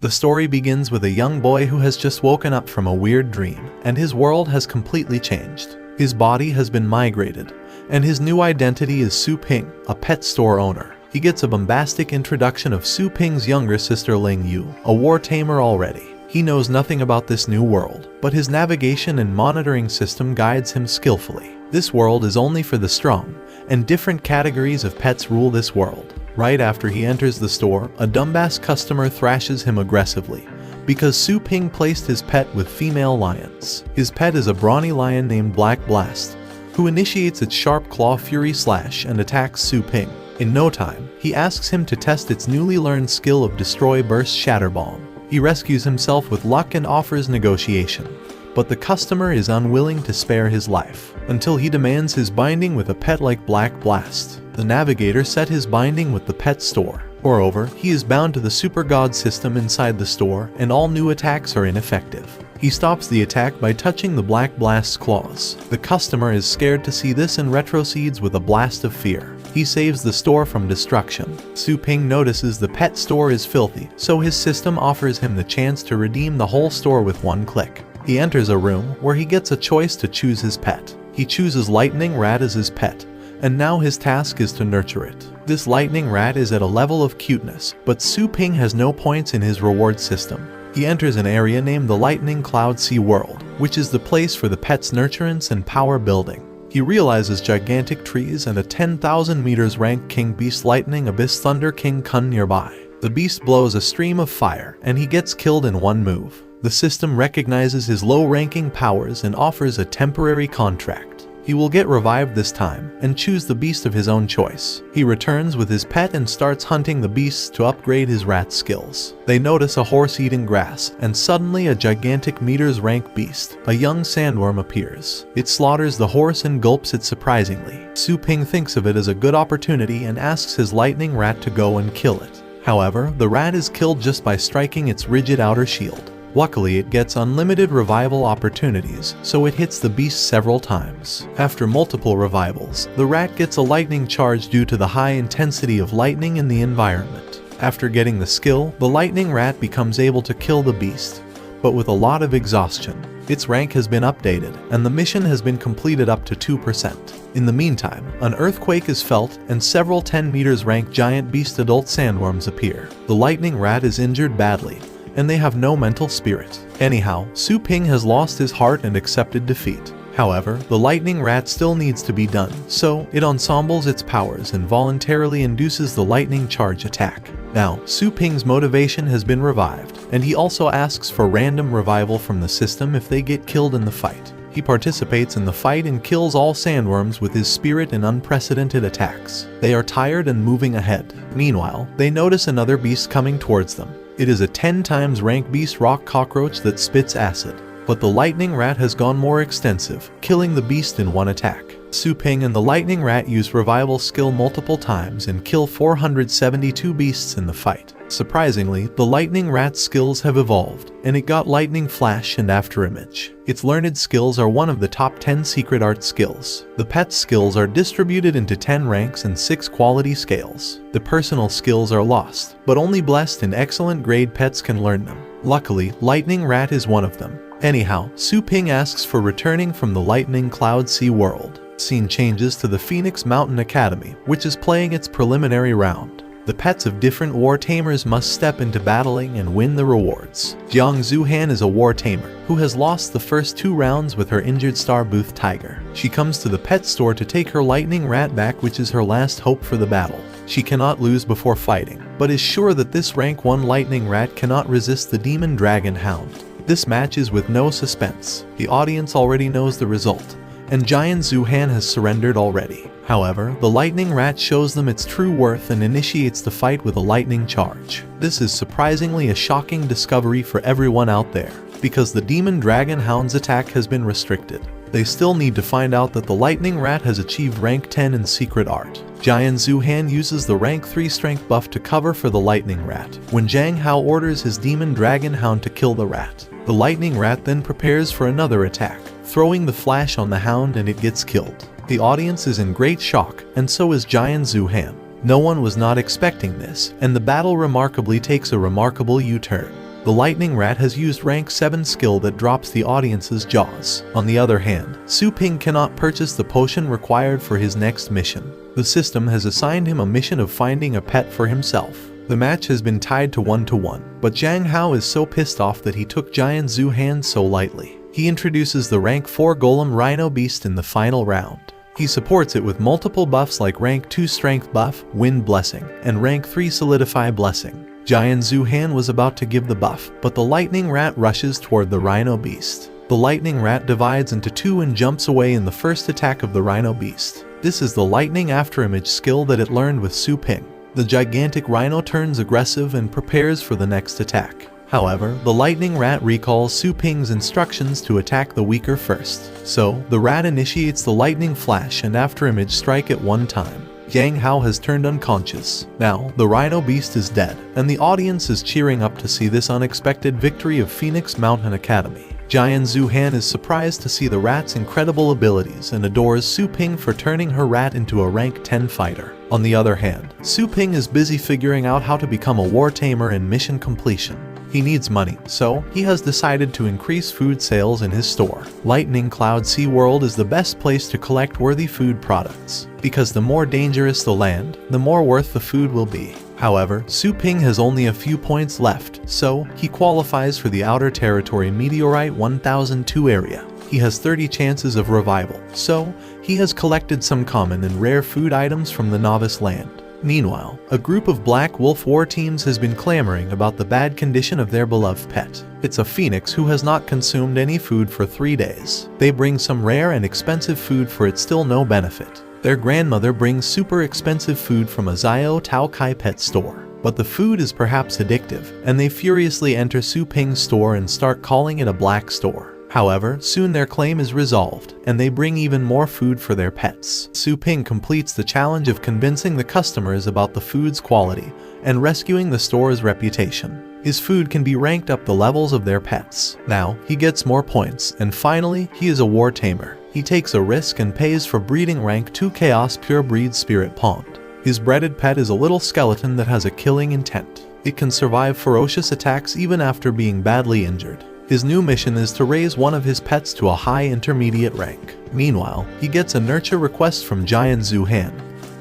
The story begins with a young boy who has just woken up from a weird dream, and his world has completely changed. His body has been migrated, and his new identity is Su Ping, a pet store owner. He gets a bombastic introduction of Su Ping's younger sister Ling Yu, a war tamer already. He knows nothing about this new world, but his navigation and monitoring system guides him skillfully. This world is only for the strong, and different categories of pets rule this world. Right after he enters the store, a dumbass customer thrashes him aggressively, because Su Ping placed his pet with female lions. His pet is a brawny lion named Black Blast, who initiates its sharp claw fury slash and attacks Su Ping. In no time, he asks him to test its newly learned skill of Destroy Burst Shatter Bomb. He rescues himself with luck and offers negotiation, but the customer is unwilling to spare his life, until he demands his binding with a pet like Black Blast. The navigator set his binding with the pet store. Moreover, he is bound to the Super God system inside the store, and all new attacks are ineffective. He stops the attack by touching the Black Blast's claws. The customer is scared to see this and retrocedes with a blast of fear. He saves the store from destruction. Su Ping notices the pet store is filthy, so his system offers him the chance to redeem the whole store with one click. He enters a room where he gets a choice to choose his pet. He chooses Lightning Rat as his pet, and now his task is to nurture it. This Lightning Rat is at a level of cuteness, but Su Ping has no points in his reward system. He enters an area named the Lightning Cloud Sea World, which is the place for the pet's nurturance and power building. He realizes gigantic trees and a 10,000 meters rank King Beast Lightning Abyss Thunder King Kun nearby. The beast blows a stream of fire, and he gets killed in one move. The system recognizes his low-ranking powers and offers a temporary contract. He will get revived this time, and choose the beast of his own choice. He returns with his pet and starts hunting the beasts to upgrade his rat skills. They notice a horse eating grass, and suddenly a gigantic meters rank beast, a young sandworm, appears. It slaughters the horse and gulps it surprisingly. Su Ping thinks of it as a good opportunity and asks his lightning rat to go and kill it. However, the rat is killed just by striking its rigid outer shield. Luckily, it gets unlimited revival opportunities, so it hits the beast several times. After multiple revivals, the rat gets a lightning charge due to the high intensity of lightning in the environment. After getting the skill, the lightning rat becomes able to kill the beast, but with a lot of exhaustion. Its rank has been updated, and the mission has been completed up to 2%. In the meantime, an earthquake is felt, and several 10 meters rank giant beast adult sandworms appear. The lightning rat is injured badly, and they have no mental spirit. Anyhow, Su Ping has lost his heart and accepted defeat. However, the lightning rat still needs to be done, so it ensembles its powers and voluntarily induces the lightning charge attack. Now, Su Ping's motivation has been revived, and he also asks for random revival from the system if they get killed in the fight. He participates in the fight and kills all sandworms with his spirit and unprecedented attacks. They are tired and moving ahead. Meanwhile, they notice another beast coming towards them. It is a 10 times rank beast rock cockroach that spits acid. But the lightning rat has gone more extensive, killing the beast in one attack. Su Ping and the lightning rat use revival skill multiple times and kill 472 beasts in the fight. Surprisingly, the lightning rat's skills have evolved, and it got lightning flash and afterimage. Its learned skills are one of the top 10 secret art skills. The pet's skills are distributed into 10 ranks and 6 quality scales. The personal skills are lost, but only blessed and excellent grade pets can learn them. Luckily, lightning rat is one of them. Anyhow, Su Ping asks for returning from the Lightning Cloud Sea World. Scene changes to the Phoenix Mountain Academy, which is playing its preliminary round. The pets of different war tamers must step into battling and win the rewards. Jiang Zuhan is a war tamer who has lost the first 2 rounds with her injured Star Booth tiger. She comes to the pet store to take her lightning rat back, which is her last hope for the battle. She cannot lose before fighting, but is sure that this rank 1 lightning rat cannot resist the demon dragon hound. This match is with no suspense. The audience already knows the result, and Giant Zuhan has surrendered already. However, the lightning rat shows them its true worth and initiates the fight with a lightning charge. This is surprisingly a shocking discovery for everyone out there, because the demon dragon hound's attack has been restricted. They still need to find out that the lightning rat has achieved rank 10 in secret art. Giant Zuhan uses the rank 3 strength buff to cover for the lightning rat, when Zhang Hao orders his demon dragon hound to kill the rat. The lightning rat then prepares for another attack, throwing the flash on the hound, and it gets killed. The audience is in great shock, and so is Giant Zuhan. No one was not expecting this, and the battle remarkably takes a remarkable U-turn. The lightning rat has used rank 7 skill that drops the audience's jaws. On the other hand, Su Ping cannot purchase the potion required for his next mission. The system has assigned him a mission of finding a pet for himself. The match has been tied to 1-1, but Jiang Hao is so pissed off that he took Giant Zhu Han so lightly. He introduces the rank 4 Golem Rhino Beast in the final round. He supports it with multiple buffs like rank 2 Strength buff, Wind Blessing, and rank 3 Solidify Blessing. Giant Zhu Han was about to give the buff, but the lightning rat rushes toward the Rhino Beast. The lightning rat divides into 2 and jumps away in the first attack of the Rhino Beast. This is the lightning afterimage skill that it learned with Su Ping. The gigantic rhino turns aggressive and prepares for the next attack. However, the lightning rat recalls Su Ping's instructions to attack the weaker first. So, the rat initiates the lightning flash and afterimage strike at one time. Yang Hao has turned unconscious. Now, the Rhino Beast is dead, and the audience is cheering up to see this unexpected victory of Phoenix Mountain Academy. Giant Zhu Han is surprised to see the rat's incredible abilities and adores Su Ping for turning her rat into a rank 10 fighter. On the other hand, Su Ping is busy figuring out how to become a war tamer and mission completion. He needs money, so he has decided to increase food sales in his store. Lightning Cloud Sea World is the best place to collect worthy food products, because the more dangerous the land, the more worth the food will be. However, Su Ping has only a few points left, so he qualifies for the Outer Territory Meteorite 1002 area. He has 30 chances of revival, so he has collected some common and rare food items from the Novice Land. Meanwhile, a group of Black Wolf war teams has been clamoring about the bad condition of their beloved pet. It's a phoenix who has not consumed any food for 3 days. They bring some rare and expensive food for its still no benefit. Their grandmother brings super expensive food from a Zio Tao Kai pet store. But the food is perhaps addictive, and they furiously enter Su Ping's store and start calling it a black store. However, soon their claim is resolved, and they bring even more food for their pets. Su Ping completes the challenge of convincing the customers about the food's quality and rescuing the store's reputation. His food can be ranked up the levels of their pets. Now, he gets more points, and finally, he is a war tamer. He takes a risk and pays for breeding rank 2 Chaos Pure Breed Spirit Pond. His breeded pet is a little skeleton that has a killing intent. It can survive ferocious attacks even after being badly injured. His new mission is to raise one of his pets to a high intermediate rank. Meanwhile, he gets a nurture request from Giant Zhu Han,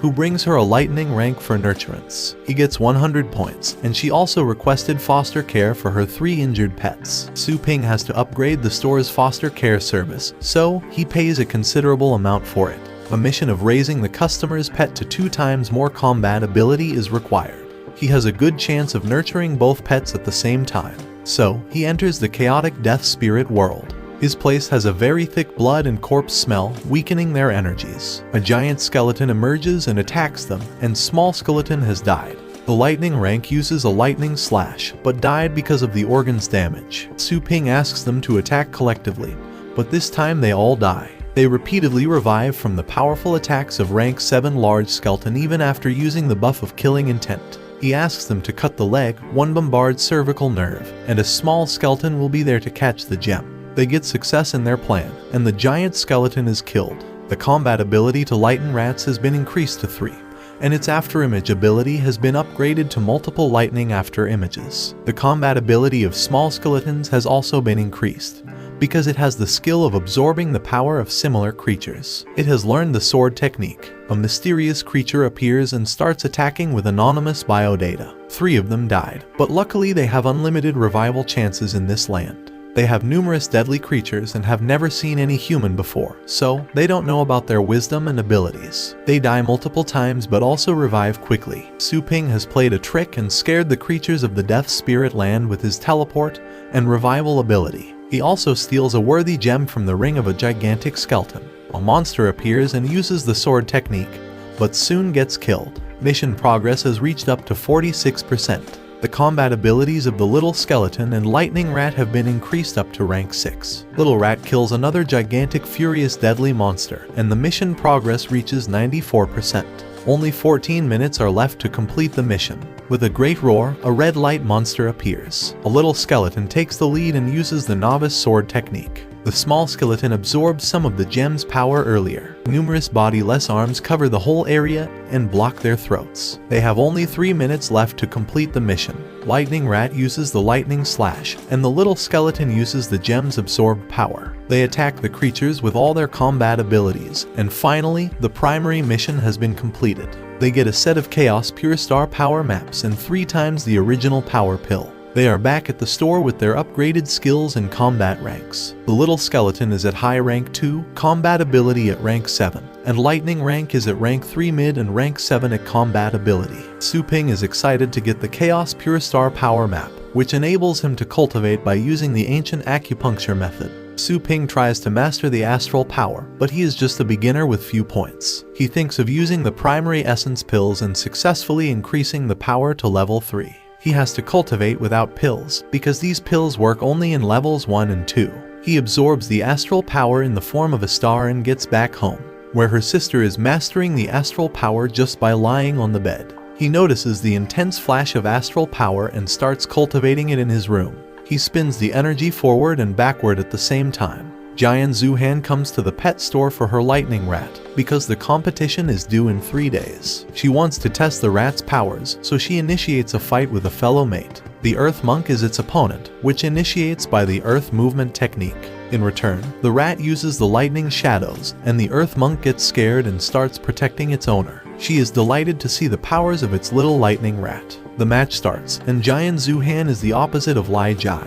who brings her a lightning rank for nurturance. He gets 100 points, and she also requested foster care for her 3 injured pets. Su Ping has to upgrade the store's foster care service, so he pays a considerable amount for it. A mission of raising the customer's pet to 2 times more combat ability is required. He has a good chance of nurturing both pets at the same time. So, he enters the chaotic death spirit world. His place has a very thick blood and corpse smell, weakening their energies. A giant skeleton emerges and attacks them, and small skeleton has died. The lightning rank uses a lightning slash, but died because of the organ's damage. Su Ping asks them to attack collectively, but this time they all die. They repeatedly revive from the powerful attacks of rank 7 large skeleton even after using the buff of killing intent. He asks them to cut the leg, 1 bombard cervical nerve, and a small skeleton will be there to catch the gem. They get success in their plan, and the giant skeleton is killed. The combat ability to lighten rats has been increased to 3, and its afterimage ability has been upgraded to multiple lightning after images. The combat ability of small skeletons has also been increased, because it has the skill of absorbing the power of similar creatures. It has learned the sword technique. A mysterious creature appears and starts attacking with anonymous biodata. 3 of them died, but luckily they have unlimited revival chances in this land. They have numerous deadly creatures and have never seen any human before, so they don't know about their wisdom and abilities. They die multiple times but also revive quickly. Su Ping has played a trick and scared the creatures of the Death Spirit land with his teleport and revival ability. He also steals a worthy gem from the ring of a gigantic skeleton. A monster appears and uses the sword technique, but soon gets killed. Mission progress has reached up to 46%. The combat abilities of the little skeleton and lightning rat have been increased up to rank 6. Little rat kills another gigantic furious deadly monster, and the mission progress reaches 94%. Only 14 minutes are left to complete the mission. With a great roar, a red light monster appears. A little skeleton takes the lead and uses the novice sword technique. The small skeleton absorbed some of the gem's power earlier. Numerous body-less arms cover the whole area and block their throats. They have only 3 minutes left to complete the mission. Lightning Rat uses the lightning slash, and the little skeleton uses the gem's absorbed power. They attack the creatures with all their combat abilities, and finally, the primary mission has been completed. They get a set of Chaos Pure Star power maps and 3 times the original power pill. They are back at the store with their upgraded skills and combat ranks. The little skeleton is at high rank 2, combat ability at rank 7, and lightning rank is at rank 3 mid and rank 7 at combat ability. Su Ping is excited to get the Chaos Pure Star power map, which enables him to cultivate by using the ancient acupuncture method. Su Ping tries to master the astral power, but he is just a beginner with few points. He thinks of using the primary essence pills and successfully increasing the power to level 3. He has to cultivate without pills, because these pills work only in levels 1 and 2. He absorbs the astral power in the form of a star and gets back home, where her sister is mastering the astral power just by lying on the bed. He notices the intense flash of astral power and starts cultivating it in his room. He spins the energy forward and backward at the same time. Giant Zuhan comes to the pet store for her lightning rat, because the competition is due in 3 days. She wants to test the rat's powers, so she initiates a fight with a fellow mate. The Earth Monk is its opponent, which initiates by the Earth Movement technique. In return, the rat uses the lightning shadows, and the Earth Monk gets scared and starts protecting its owner. She is delighted to see the powers of its little lightning rat. The match starts, and Giant Zuhan is the opposite of Lai Jai,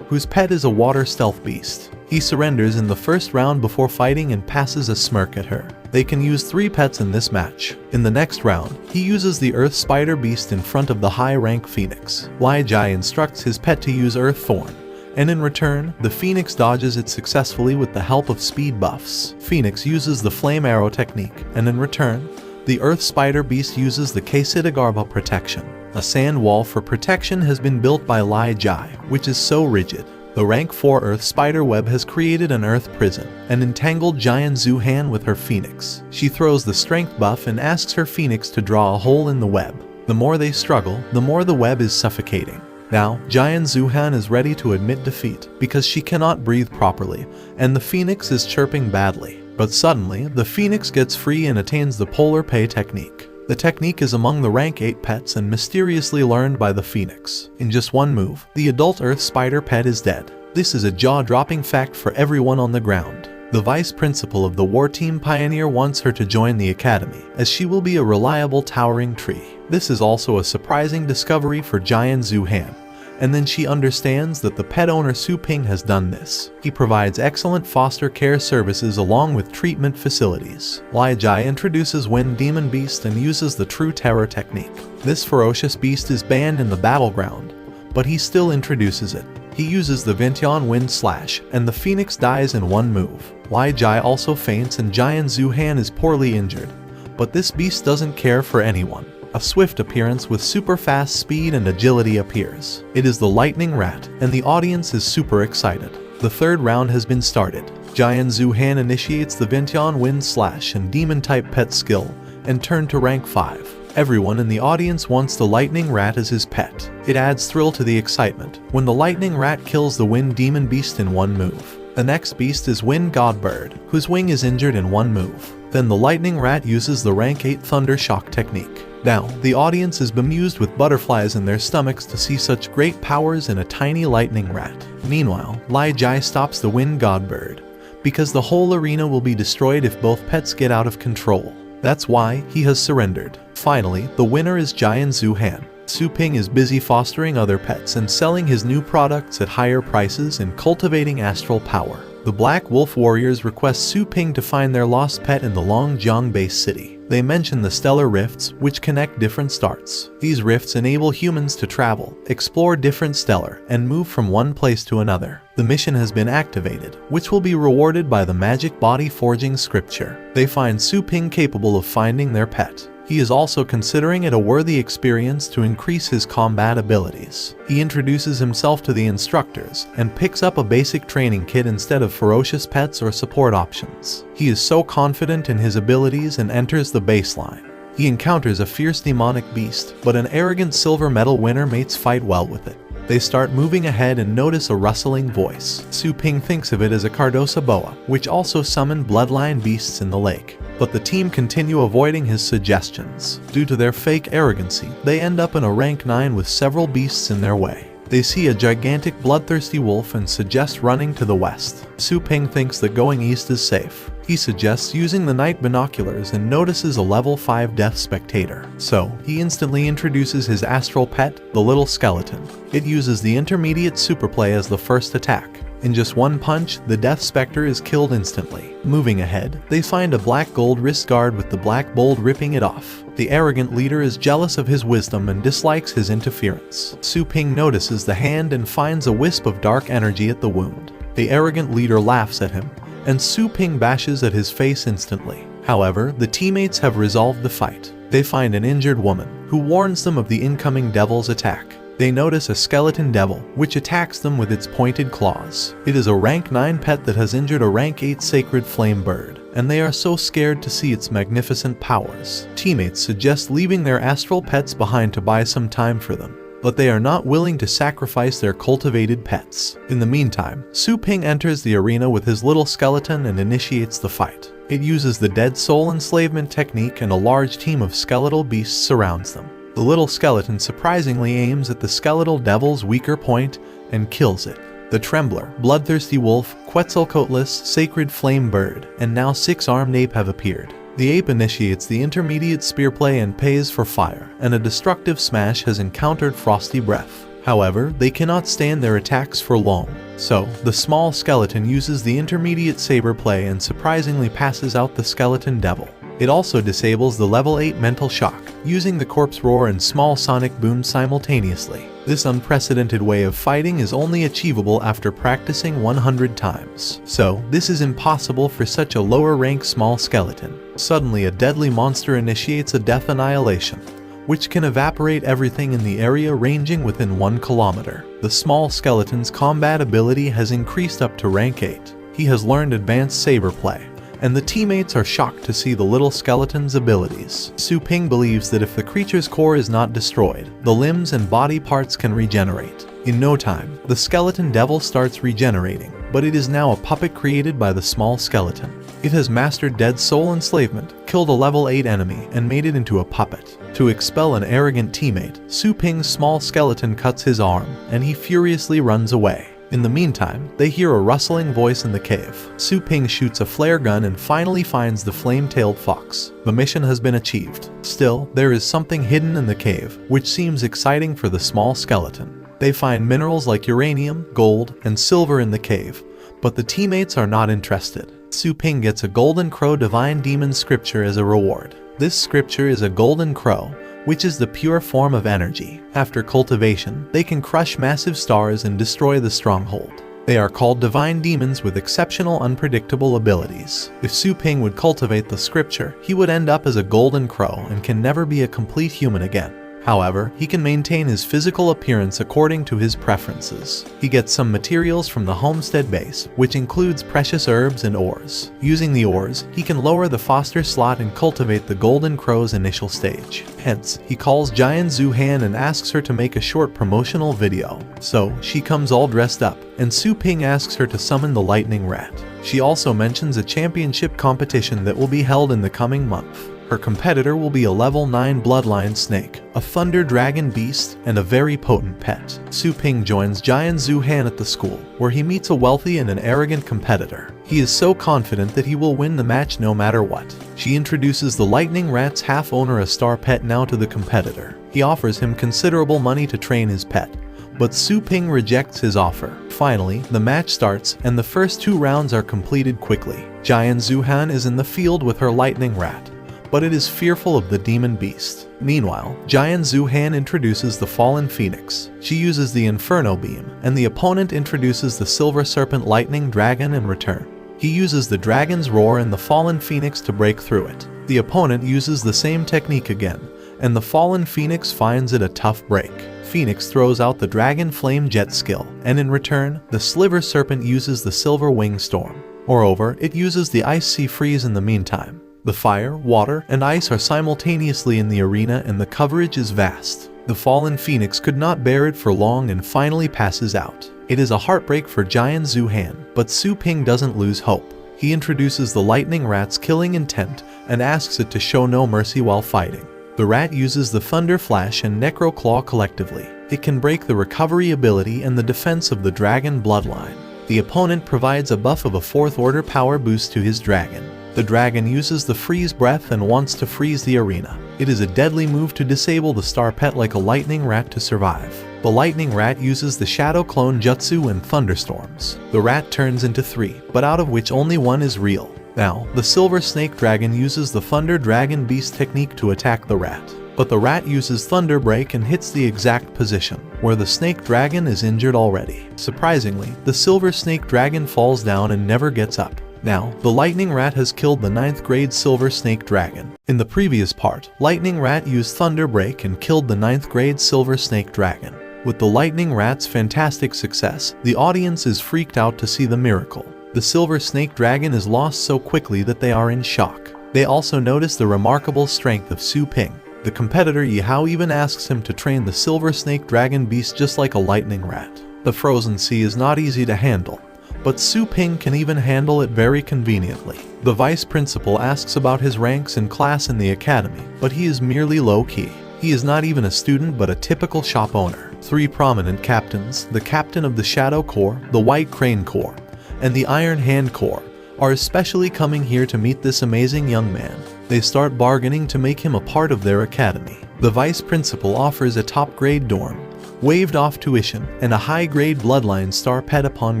whose pet is a water stealth beast. He surrenders in the first round before fighting and passes a smirk at her. They can use 3 pets in this match. In the next round, he uses the Earth Spider Beast in front of the high-rank Phoenix. Lai Jai instructs his pet to use Earth Thorn, and in return, the Phoenix dodges it successfully with the help of speed buffs. Phoenix uses the Flame Arrow technique, and in return, the Earth Spider Beast uses the Kesitagarba protection. A sand wall for protection has been built by Lai Jai, which is so rigid. The rank 4 Earth Spider Web has created an Earth prison and entangled Giant Zuhan with her Phoenix. She throws the strength buff and asks her Phoenix to draw a hole in the web. The more they struggle, the more the web is suffocating. Now, Giant Zuhan is ready to admit defeat because she cannot breathe properly, and the Phoenix is chirping badly. But suddenly, the Phoenix gets free and attains the Polar Pay technique. The technique is among the rank 8 pets and mysteriously learned by the Phoenix. In just one move, the adult Earth Spider pet is dead. This is a jaw-dropping fact for everyone on the ground. The vice principal of the War Team Pioneer wants her to join the academy, as she will be a reliable towering tree. This is also a surprising discovery for Giant Zuhan. And then she understands that the pet owner Su Ping has done this. He provides excellent foster care services along with treatment facilities. Lai Jai introduces Wind Demon Beast and uses the True Terror technique. This ferocious beast is banned in the battleground, but he still introduces it. He uses the Ventian Wind Slash, and the Phoenix dies in one move. Lai Jai also faints and Giant Zuhan is poorly injured, but this beast doesn't care for anyone. A swift appearance with super fast speed and agility appears. It is the Lightning Rat, and the audience is super excited. The third round has been started. Giant Zuhan initiates the Ventian Wind Slash and Demon-type pet skill, and turn to rank 5. Everyone in the audience wants the Lightning Rat as his pet. It adds thrill to the excitement when the Lightning Rat kills the Wind Demon Beast in one move. The next beast is Wind Godbird, whose wing is injured in one move. Then the Lightning Rat uses the rank 8 Thunder Shock technique. Now, the audience is bemused with butterflies in their stomachs to see such great powers in a tiny lightning rat. Meanwhile, Lai Jai stops the Wind Godbird, because the whole arena will be destroyed if both pets get out of control. That's why he has surrendered. Finally, the winner is Giant Zuhan. Su Ping is busy fostering other pets and selling his new products at higher prices and cultivating astral power. The Black Wolf Warriors request Su Ping to find their lost pet in the Longjiang base city. They mention the stellar rifts, which connect different stars. These rifts enable humans to travel, explore different stellar, and move from one place to another. The mission has been activated, which will be rewarded by the magic body forging scripture. They find Su Ping capable of finding their pet. He is also considering it a worthy experience to increase his combat abilities. He introduces himself to the instructors and picks up a basic training kit instead of ferocious pets or support options. He is so confident in his abilities and enters the baseline. He encounters a fierce demonic beast, but an arrogant silver medal winner mates fight well with it. They start moving ahead and notice a rustling voice. Su Ping thinks of it as a Cardosa boa, which also summoned bloodline beasts in the lake. But the team continue avoiding his suggestions. Due to their fake arrogancy, they end up in a rank 9 with several beasts in their way. They see a gigantic bloodthirsty wolf and suggest running to the west. Su Ping thinks that going east is safe. He suggests using the night binoculars and notices a level 5 death spectator. So, he instantly introduces his astral pet, the little skeleton. It uses the intermediate superplay as the first attack. In just one punch, the Death Spectre is killed instantly. Moving ahead, they find a black gold wrist guard with the black bolt ripping it off. The arrogant leader is jealous of his wisdom and dislikes his interference. Su Ping notices the hand and finds a wisp of dark energy at the wound. The arrogant leader laughs at him, and Su Ping bashes at his face instantly. However, the teammates have resolved the fight. They find an injured woman, who warns them of the incoming devil's attack. They notice a skeleton devil, which attacks them with its pointed claws. It is a rank 9 pet that has injured a rank 8 sacred flame bird, and they are so scared to see its magnificent powers. Teammates suggest leaving their astral pets behind to buy some time for them, but they are not willing to sacrifice their cultivated pets. In the meantime, Su Ping enters the arena with his little skeleton and initiates the fight. It uses the dead soul enslavement technique, and a large team of skeletal beasts surrounds them. The little skeleton surprisingly aims at the skeletal devil's weaker point and kills it. The Trembler, Bloodthirsty Wolf, Quetzalcoatlus, Sacred Flame Bird, and now 6-armed ape have appeared. The ape initiates the intermediate spear play and pays for fire, and a destructive smash has encountered Frosty Breath. However, they cannot stand their attacks for long. So, the small skeleton uses the intermediate saber play and surprisingly passes out the skeleton devil. It also disables the level 8 mental shock, using the corpse roar and small sonic boom simultaneously. This unprecedented way of fighting is only achievable after practicing 100 times. So, this is impossible for such a lower rank small skeleton. Suddenly a deadly monster initiates a death annihilation, which can evaporate everything in the area ranging within 1 kilometer. The small skeleton's combat ability has increased up to rank 8. He has learned advanced saber play, and the teammates are shocked to see the little skeleton's abilities. Su Ping believes that if the creature's core is not destroyed, the limbs and body parts can regenerate. In no time, the skeleton devil starts regenerating, but it is now a puppet created by the small skeleton. It has mastered dead soul enslavement, killed a level 8 enemy, and made it into a puppet. To expel an arrogant teammate, Su Ping's small skeleton cuts his arm, and he furiously runs away. In the meantime, they hear a rustling voice in the cave. Su Ping shoots a flare gun and finally finds the flame-tailed fox. The mission has been achieved. Still, there is something hidden in the cave, which seems exciting for the small skeleton. They find minerals like uranium, gold, and silver in the cave, but the teammates are not interested. Su Ping gets a golden crow divine demon scripture as a reward. This scripture is a golden crow, which is the pure form of energy. After cultivation, they can crush massive stars and destroy the stronghold. They are called divine demons with exceptional unpredictable abilities. If Su Ping would cultivate the scripture, he would end up as a golden crow and can never be a complete human again. However, he can maintain his physical appearance according to his preferences. He gets some materials from the homestead base, which includes precious herbs and ores. Using the ores, he can lower the foster slot and cultivate the golden crow's initial stage. Hence, he calls Jian Zuhan and asks her to make a short promotional video. So, she comes all dressed up, and Su Ping asks her to summon the lightning rat. She also mentions a championship competition that will be held in the coming month. Her competitor will be a level 9 bloodline snake, a thunder dragon beast, and a very potent pet. Su Ping joins Jian Zuhan at the school, where he meets a wealthy and an arrogant competitor. He is so confident that he will win the match no matter what. She introduces the lightning rat's half-owner, a star pet, now to the competitor. He offers him considerable money to train his pet, but Su Ping rejects his offer. Finally, the match starts, and the first 2 rounds are completed quickly. Jian Zuhan is in the field with her lightning rat, but it is fearful of the demon beast. Meanwhile, Jian Zuhan introduces the fallen phoenix. She uses the inferno beam, and the opponent introduces the silver serpent lightning dragon in return. He uses the dragon's roar and the fallen phoenix to break through it. The opponent uses the same technique again, and the fallen phoenix finds it a tough break. Phoenix throws out the dragon flame jet skill, and in return, the sliver serpent uses the silver wing storm. Moreover, it uses the ice sea freeze in the meantime. The fire, water, and ice are simultaneously in the arena, and the coverage is vast. The fallen phoenix could not bear it for long and finally passes out. It is a heartbreak for Giant Zuhan, but Su Ping doesn't lose hope. He introduces the lightning rat's killing intent and asks it to show no mercy while fighting. The rat uses the Thunder Flash and Necro Claw collectively. It can break the recovery ability and the defense of the dragon bloodline. The opponent provides a buff of a 4th order power boost to his dragon. The dragon uses the Freeze Breath and wants to freeze the arena. It is a deadly move to disable the star pet like a lightning rat to survive. The lightning rat uses the Shadow Clone Jutsu and thunderstorms. The rat turns into 3, but out of which only 1 is real. Now, the Silver Snake Dragon uses the Thunder Dragon Beast technique to attack the rat. But the rat uses Thunder Break and hits the exact position where the Snake Dragon is injured already. Surprisingly, the Silver Snake Dragon falls down and never gets up. Now, the Lightning Rat has killed the 9th grade Silver Snake Dragon. In the previous part, Lightning Rat used Thunder Break and killed the 9th grade Silver Snake Dragon. With the Lightning Rat's fantastic success, the audience is freaked out to see the miracle. The Silver Snake Dragon is lost so quickly that they are in shock. They also notice the remarkable strength of Su Ping. The competitor Yi Hao even asks him to train the Silver Snake Dragon Beast just like a lightning rat. The frozen sea is not easy to handle, but Su Ping can even handle it very conveniently. The vice principal asks about his ranks and class in the academy, but he is merely low-key. He is not even a student but a typical shop owner. 3 prominent captains, the captain of the Shadow Corps, the White Crane Corps, and the Iron Hand Corps, are especially coming here to meet this amazing young man. They start bargaining to make him a part of their academy. The vice principal offers a top-grade dorm, waived off tuition, and a high-grade bloodline star pet upon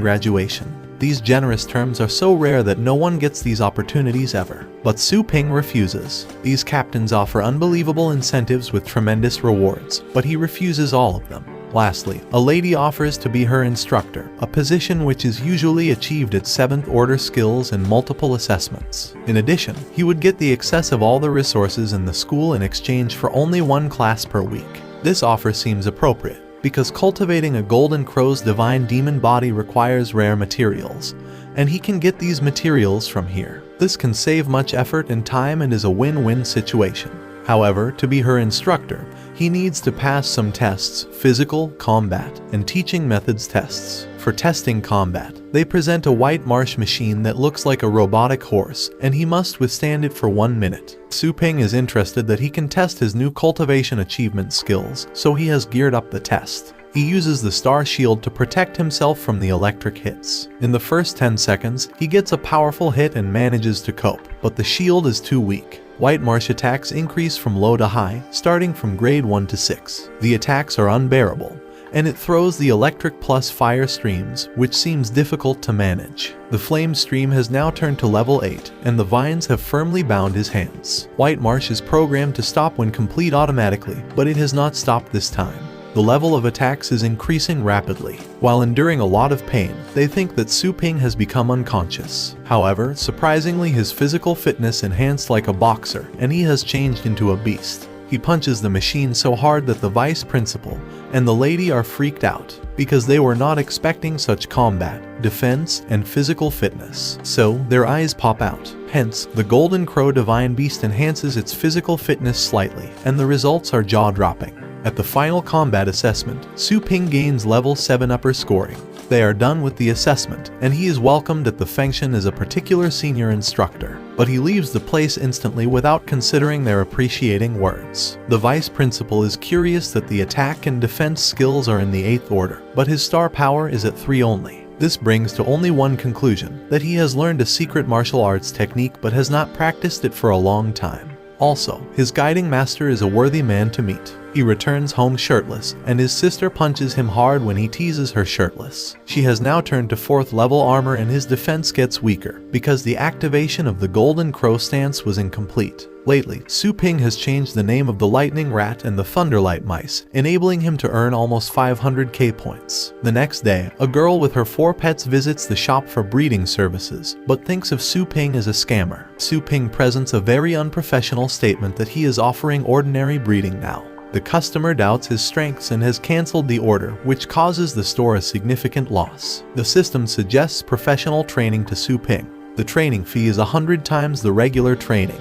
graduation. These generous terms are so rare that no one gets these opportunities ever. But Su Ping refuses. These captains offer unbelievable incentives with tremendous rewards, but he refuses all of them. Lastly, a lady offers to be her instructor, a position which is usually achieved at 7th order skills and multiple assessments. In addition, he would get the excess of all the resources in the school in exchange for only 1 class per week. This offer seems appropriate, because cultivating a Golden Crow's divine demon body requires rare materials, and he can get these materials from here. This can save much effort and time and is a win-win situation. However, to be her instructor, he needs to pass some tests: physical, combat, and teaching methods tests. For testing combat, they present a white marsh machine that looks like a robotic horse, and he must withstand it for 1 minute. Su Ping is interested that he can test his new cultivation achievement skills, so he has geared up the test. He uses the star shield to protect himself from the electric hits. In the first 10 seconds, he gets a powerful hit and manages to cope, but the shield is too weak. White marsh attacks increase from low to high, starting from grade 1 to 6. The attacks are unbearable, and it throws the electric plus fire streams, which seems difficult to manage. The flame stream has now turned to level 8, and the vines have firmly bound his hands. White marsh is programmed to stop when complete automatically, but it has not stopped this time. The level of attacks is increasing rapidly. While enduring a lot of pain, they think that Su Ping has become unconscious. However, surprisingly, his physical fitness enhanced like a boxer, and he has changed into a beast. He punches the machine so hard that the vice principal and the lady are freaked out, because they were not expecting such combat, defense, and physical fitness. So, their eyes pop out. Hence, the Golden Crow Divine Beast enhances its physical fitness slightly, and the results are jaw-dropping. At the final combat assessment, Su Ping gains level 7 upper scoring. They are done with the assessment, and he is welcomed at the function as a particular senior instructor. But he leaves the place instantly without considering their appreciating words. The vice principal is curious that the attack and defense skills are in the 8th order, but his star power is at 3 only. This brings to only one conclusion, that he has learned a secret martial arts technique but has not practiced it for a long time. Also, his guiding master is a worthy man to meet. He returns home shirtless, and his sister punches him hard when he teases her shirtless. She has now turned to 4th level armor and his defense gets weaker, because the activation of the Golden Crow stance was incomplete. Lately, Su Ping has changed the name of the Lightning Rat and the Thunderlight Mice, enabling him to earn almost 500k points. The next day, a girl with her 4 pets visits the shop for breeding services, but thinks of Su Ping as a scammer. Su Ping presents a very unprofessional statement that he is offering ordinary breeding now. The customer doubts his strengths and has cancelled the order, which causes the store a significant loss. The system suggests professional training to Su Ping. The training fee is 100 times the regular training,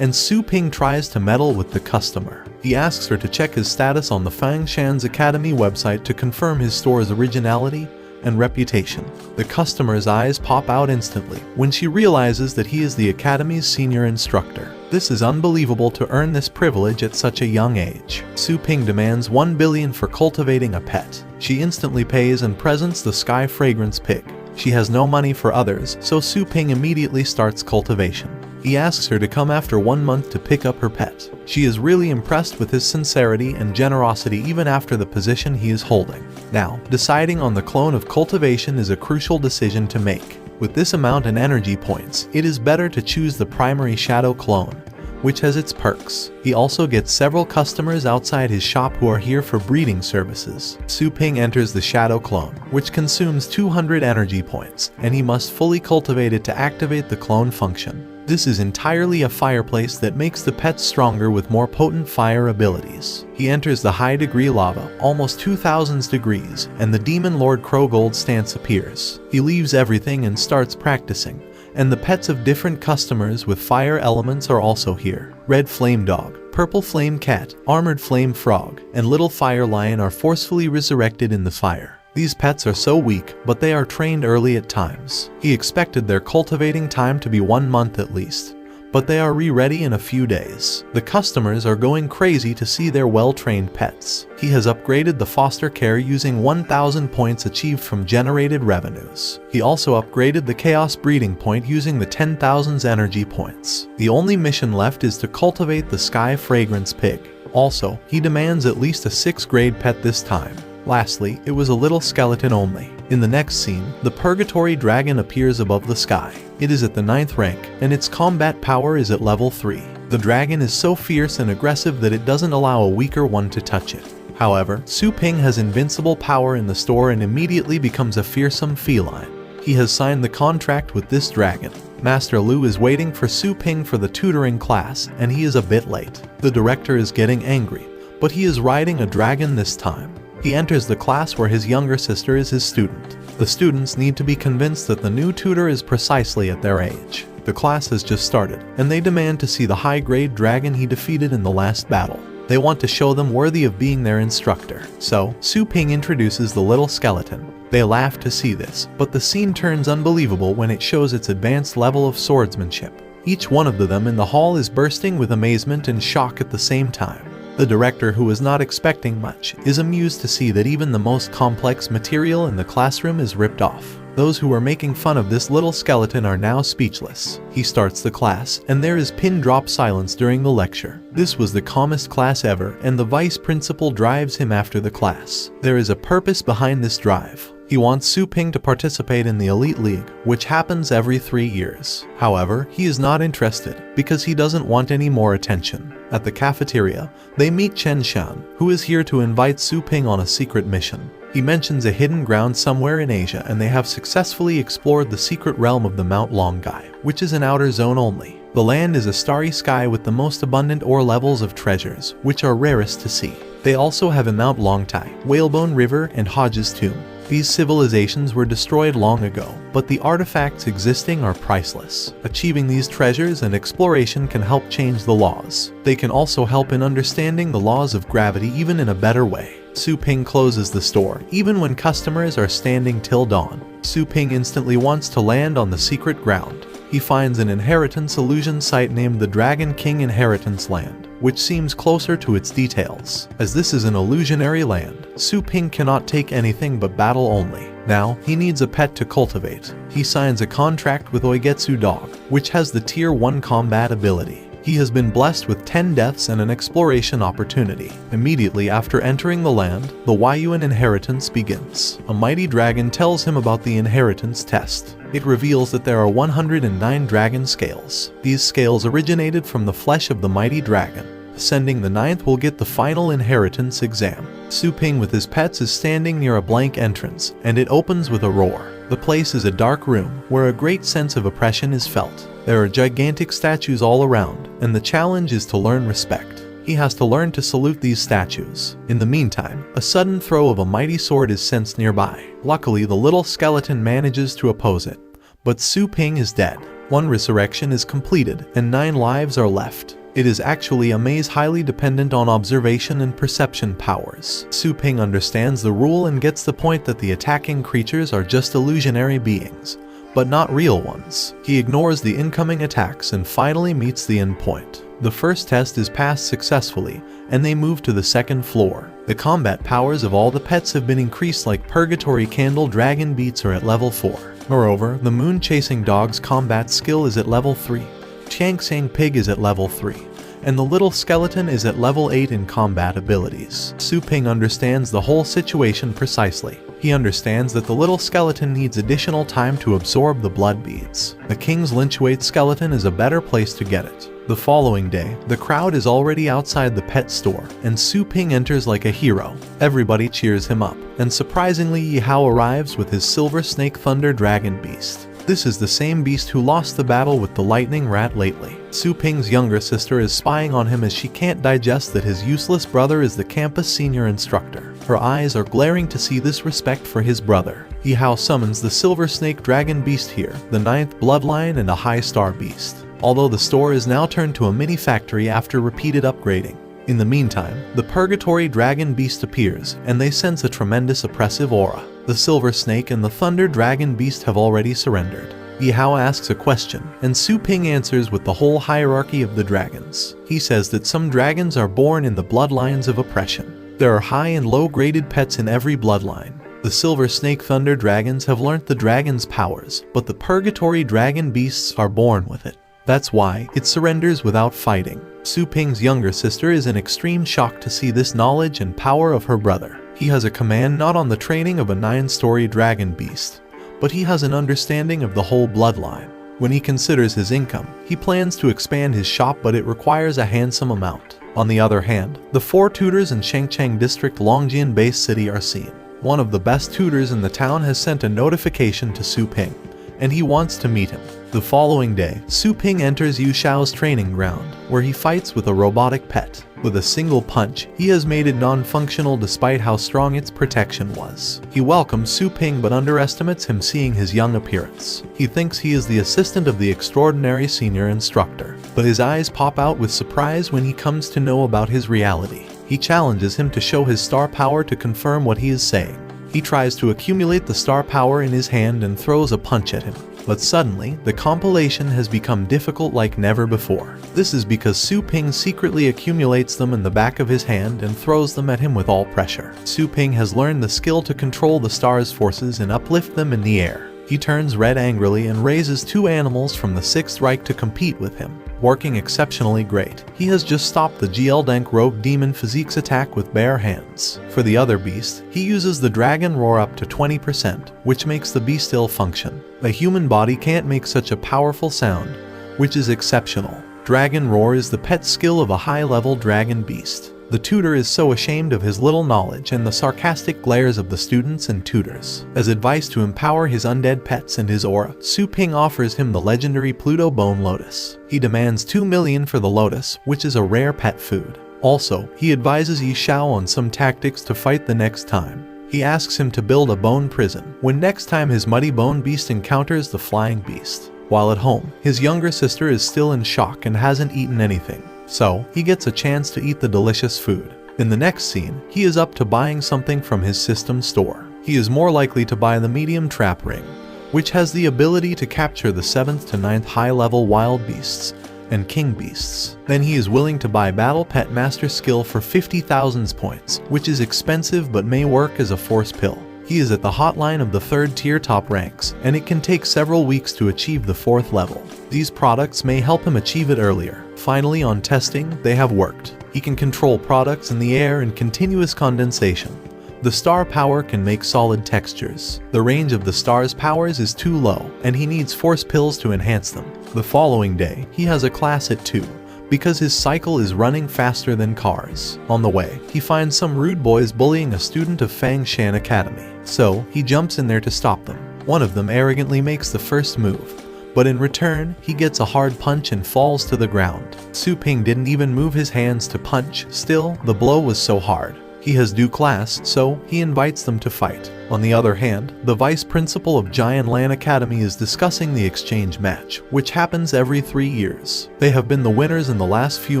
and Su Ping tries to meddle with the customer. He asks her to check his status on the Fang Shan's Academy website to confirm his store's originality and reputation. The customer's eyes pop out instantly when she realizes that he is the Academy's senior instructor. This is unbelievable to earn this privilege at such a young age. Su Ping demands 1 billion for cultivating a pet. She instantly pays and presents the Sky Fragrance pig. She has no money for others, so Su Ping immediately starts cultivation. He asks her to come after 1 month to pick up her pet. She is really impressed with his sincerity and generosity even after the position he is holding. Now, deciding on the clone of cultivation is a crucial decision to make. With this amount in energy points, it is better to choose the primary shadow clone, which has its perks. He also gets several customers outside his shop who are here for breeding services. Su Ping enters the shadow clone, which consumes 200 energy points, and he must fully cultivate it to activate the clone function. This is entirely a fireplace that makes the pet stronger with more potent fire abilities. He enters the high degree lava, almost 2000 degrees, and the Demon Lord Crowgold stance appears. He leaves everything and starts practicing, and the pets of different customers with fire elements are also here. Red Flame Dog, Purple Flame Cat, Armored Flame Frog, and Little Fire Lion are forcefully resurrected in the fire. These pets are so weak, but they are trained early at times. He expected their cultivating time to be 1 month at least, but they are ready in a few days. The customers are going crazy to see their well-trained pets. He has upgraded the foster care using 1000 points achieved from generated revenues. He also upgraded the chaos breeding point using the 10,000 energy points. The only mission left is to cultivate the Sky Fragrance pig. Also, he demands at least a 6th grade pet this time. Lastly, it was a little skeleton only. In the next scene, the Purgatory Dragon appears above the sky. It is at the 9th rank, and its combat power is at level 3. The dragon is so fierce and aggressive that it doesn't allow a weaker one to touch it. However, Su Ping has invincible power in the store and immediately becomes a fearsome feline. He has signed the contract with this dragon. Master Lu is waiting for Su Ping for the tutoring class, and he is a bit late. The director is getting angry, but he is riding a dragon this time. He enters the class where his younger sister is his student. The students need to be convinced that the new tutor is precisely at their age. The class has just started, and they demand to see the high-grade dragon he defeated in the last battle. They want to show them worthy of being their instructor. So, Su Ping introduces the little skeleton. They laugh to see this, but the scene turns unbelievable when it shows its advanced level of swordsmanship. Each one of them in the hall is bursting with amazement and shock at the same time. The director, who is not expecting much, is amused to see that even the most complex material in the classroom is ripped off. Those who were making fun of this little skeleton are now speechless. He starts the class, and there is pin-drop silence during the lecture. This was the calmest class ever, and the vice principal drives him after the class. There is a purpose behind this drive. He wants Su Ping to participate in the Elite League, which happens every 3 years. However, he is not interested, because he doesn't want any more attention. At the cafeteria, they meet Chen Shan, who is here to invite Su Ping on a secret mission. He mentions a hidden ground somewhere in Asia, and they have successfully explored the secret realm of the Mount Longai, which is an outer zone only. The land is a starry sky with the most abundant ore levels of treasures, which are rarest to see. They also have a Mount Longtai, Whalebone River, and Hodge's Tomb. These civilizations were destroyed long ago, but the artifacts existing are priceless. Achieving these treasures and exploration can help change the laws. They can also help in understanding the laws of gravity even in a better way. Su Ping closes the store, even when customers are standing till dawn. Su Ping instantly wants to land on the secret ground. He finds an inheritance illusion site named the Dragon King Inheritance Land, which seems closer to its details. As this is an illusionary land, Su Ping cannot take anything but battle only. Now, he needs a pet to cultivate. He signs a contract with Oigetsu Dog, which has the Tier 1 combat ability. He has been blessed with 10 deaths and an exploration opportunity. Immediately after entering the land, the Yuan inheritance begins. A mighty dragon tells him about the inheritance test. It reveals that there are 109 dragon scales. These scales originated from the flesh of the mighty dragon. Ascending the 9th will get the final inheritance exam. Su Ping with his pets is standing near a blank entrance, and it opens with a roar. The place is a dark room, where a great sense of oppression is felt. There are gigantic statues all around, and the challenge is to learn respect. He has to learn to salute these statues. In the meantime, a sudden throw of a mighty sword is sensed nearby. Luckily, the little skeleton manages to oppose it, But Su Ping is dead. One resurrection is completed and 9 lives are left. It is actually a maze highly dependent on observation and perception powers. Su Ping understands the rule and gets the point that the attacking creatures are just illusionary beings, but not real ones. He ignores the incoming attacks and finally meets the end point. The first test is passed successfully, and they move to the second floor. The combat powers of all the pets have been increased, like Purgatory Candle Dragon Beats are at level 4. Moreover, the Moon Chasing Dog's combat skill is at level 3. Chiang Sang Pig is at level 3. And the Little Skeleton is at level 8 in combat abilities. Su Ping understands the whole situation precisely. He understands that the Little Skeleton needs additional time to absorb the blood beads. The King's Lynchweight Skeleton is a better place to get it. The following day, the crowd is already outside the pet store, and Su Ping enters like a hero. Everybody cheers him up, and surprisingly Yi Hao arrives with his Silver Snake Thunder Dragon Beast. This is the same beast who lost the battle with the Lightning Rat lately. Su Ping's younger sister is spying on him as she can't digest that his useless brother is the campus senior instructor. Her eyes are glaring to see this respect for his brother. Yi Hao summons the Silver Snake Dragon Beast here, the 9th bloodline and a high star beast. Although the store is now turned to a mini factory after repeated upgrading. In the meantime, the Purgatory Dragon Beast appears, and they sense a tremendous oppressive aura. The Silver Snake and the Thunder Dragon Beast have already surrendered. Yi Hao asks a question, and Su Ping answers with the whole hierarchy of the dragons. He says that some dragons are born in the bloodlines of oppression. There are high and low graded pets in every bloodline. The Silver Snake Thunder Dragons have learnt the dragon's powers, but the Purgatory Dragon Beasts are born with it. That's why it surrenders without fighting. Su Ping's younger sister is in extreme shock to see this knowledge and power of her brother. He has a command not on the training of a 9-story dragon beast, but he has an understanding of the whole bloodline. When he considers his income, he plans to expand his shop, but it requires a handsome amount. On the other hand, the 4 tutors in Shengcheng District Longjian Base City are seen. One of the best tutors in the town has sent a notification to Su Ping, and he wants to meet him. The following day, Su Ping enters Yu Xiao's training ground, where he fights with a robotic pet. With a single punch, he has made it non-functional despite how strong its protection was. He welcomes Su Ping but underestimates him, seeing his young appearance. He thinks he is the assistant of the extraordinary senior instructor, but his eyes pop out with surprise when he comes to know about his reality. He challenges him to show his star power to confirm what he is saying. He tries to accumulate the star power in his hand and throws a punch at him. But suddenly, the compilation has become difficult like never before. This is because Su Ping secretly accumulates them in the back of his hand and throws them at him with all pressure. Su Ping has learned the skill to control the star's forces and uplift them in the air. He turns red angrily and raises 2 animals from the 6th Reich to compete with him. Working exceptionally great, he has just stopped the Geldank Rogue Demon Physique's attack with bare hands. For the other beast, he uses the Dragon Roar up to 20%, which makes the beast ill function. A human body can't make such a powerful sound, which is exceptional. Dragon Roar is the pet skill of a high-level dragon beast. The tutor is so ashamed of his little knowledge and the sarcastic glares of the students and tutors. As advice to empower his undead pets and his aura, Su Ping offers him the legendary Pluto Bone Lotus. He demands 2 million for the lotus, which is a rare pet food. Also, he advises Yi Xiao on some tactics to fight the next time. He asks him to build a bone prison when next time his muddy bone beast encounters the flying beast. While at home, his younger sister is still in shock and hasn't eaten anything. So, he gets a chance to eat the delicious food. In the next scene, he is up to buying something from his system store. He is more likely to buy the medium trap ring, which has the ability to capture the 7th to 9th high-level wild beasts and king beasts. Then he is willing to buy Battle Pet Master skill for 50,000 points, which is expensive but may work as a force pill. He is at the hotline of the 3rd tier top ranks, and it can take several weeks to achieve the 4th level. These products may help him achieve it earlier. Finally, on testing, they have worked. He can control products in the air and continuous condensation. The star power can make solid textures. The range of the star's powers is too low, and he needs force pills to enhance them. The following day, he has a class at 2. Because his cycle is running faster than cars. On the way, he finds some rude boys bullying a student of Fang Shan Academy. So, he jumps in there to stop them. One of them arrogantly makes the first move, but in return, he gets a hard punch and falls to the ground. Su Ping didn't even move his hands to punch, still, the blow was so hard. He has due class, so he invites them to fight. On the other hand, the vice principal of Giant Land Academy is discussing the exchange match, which happens every 3 years. They have been the winners in the last few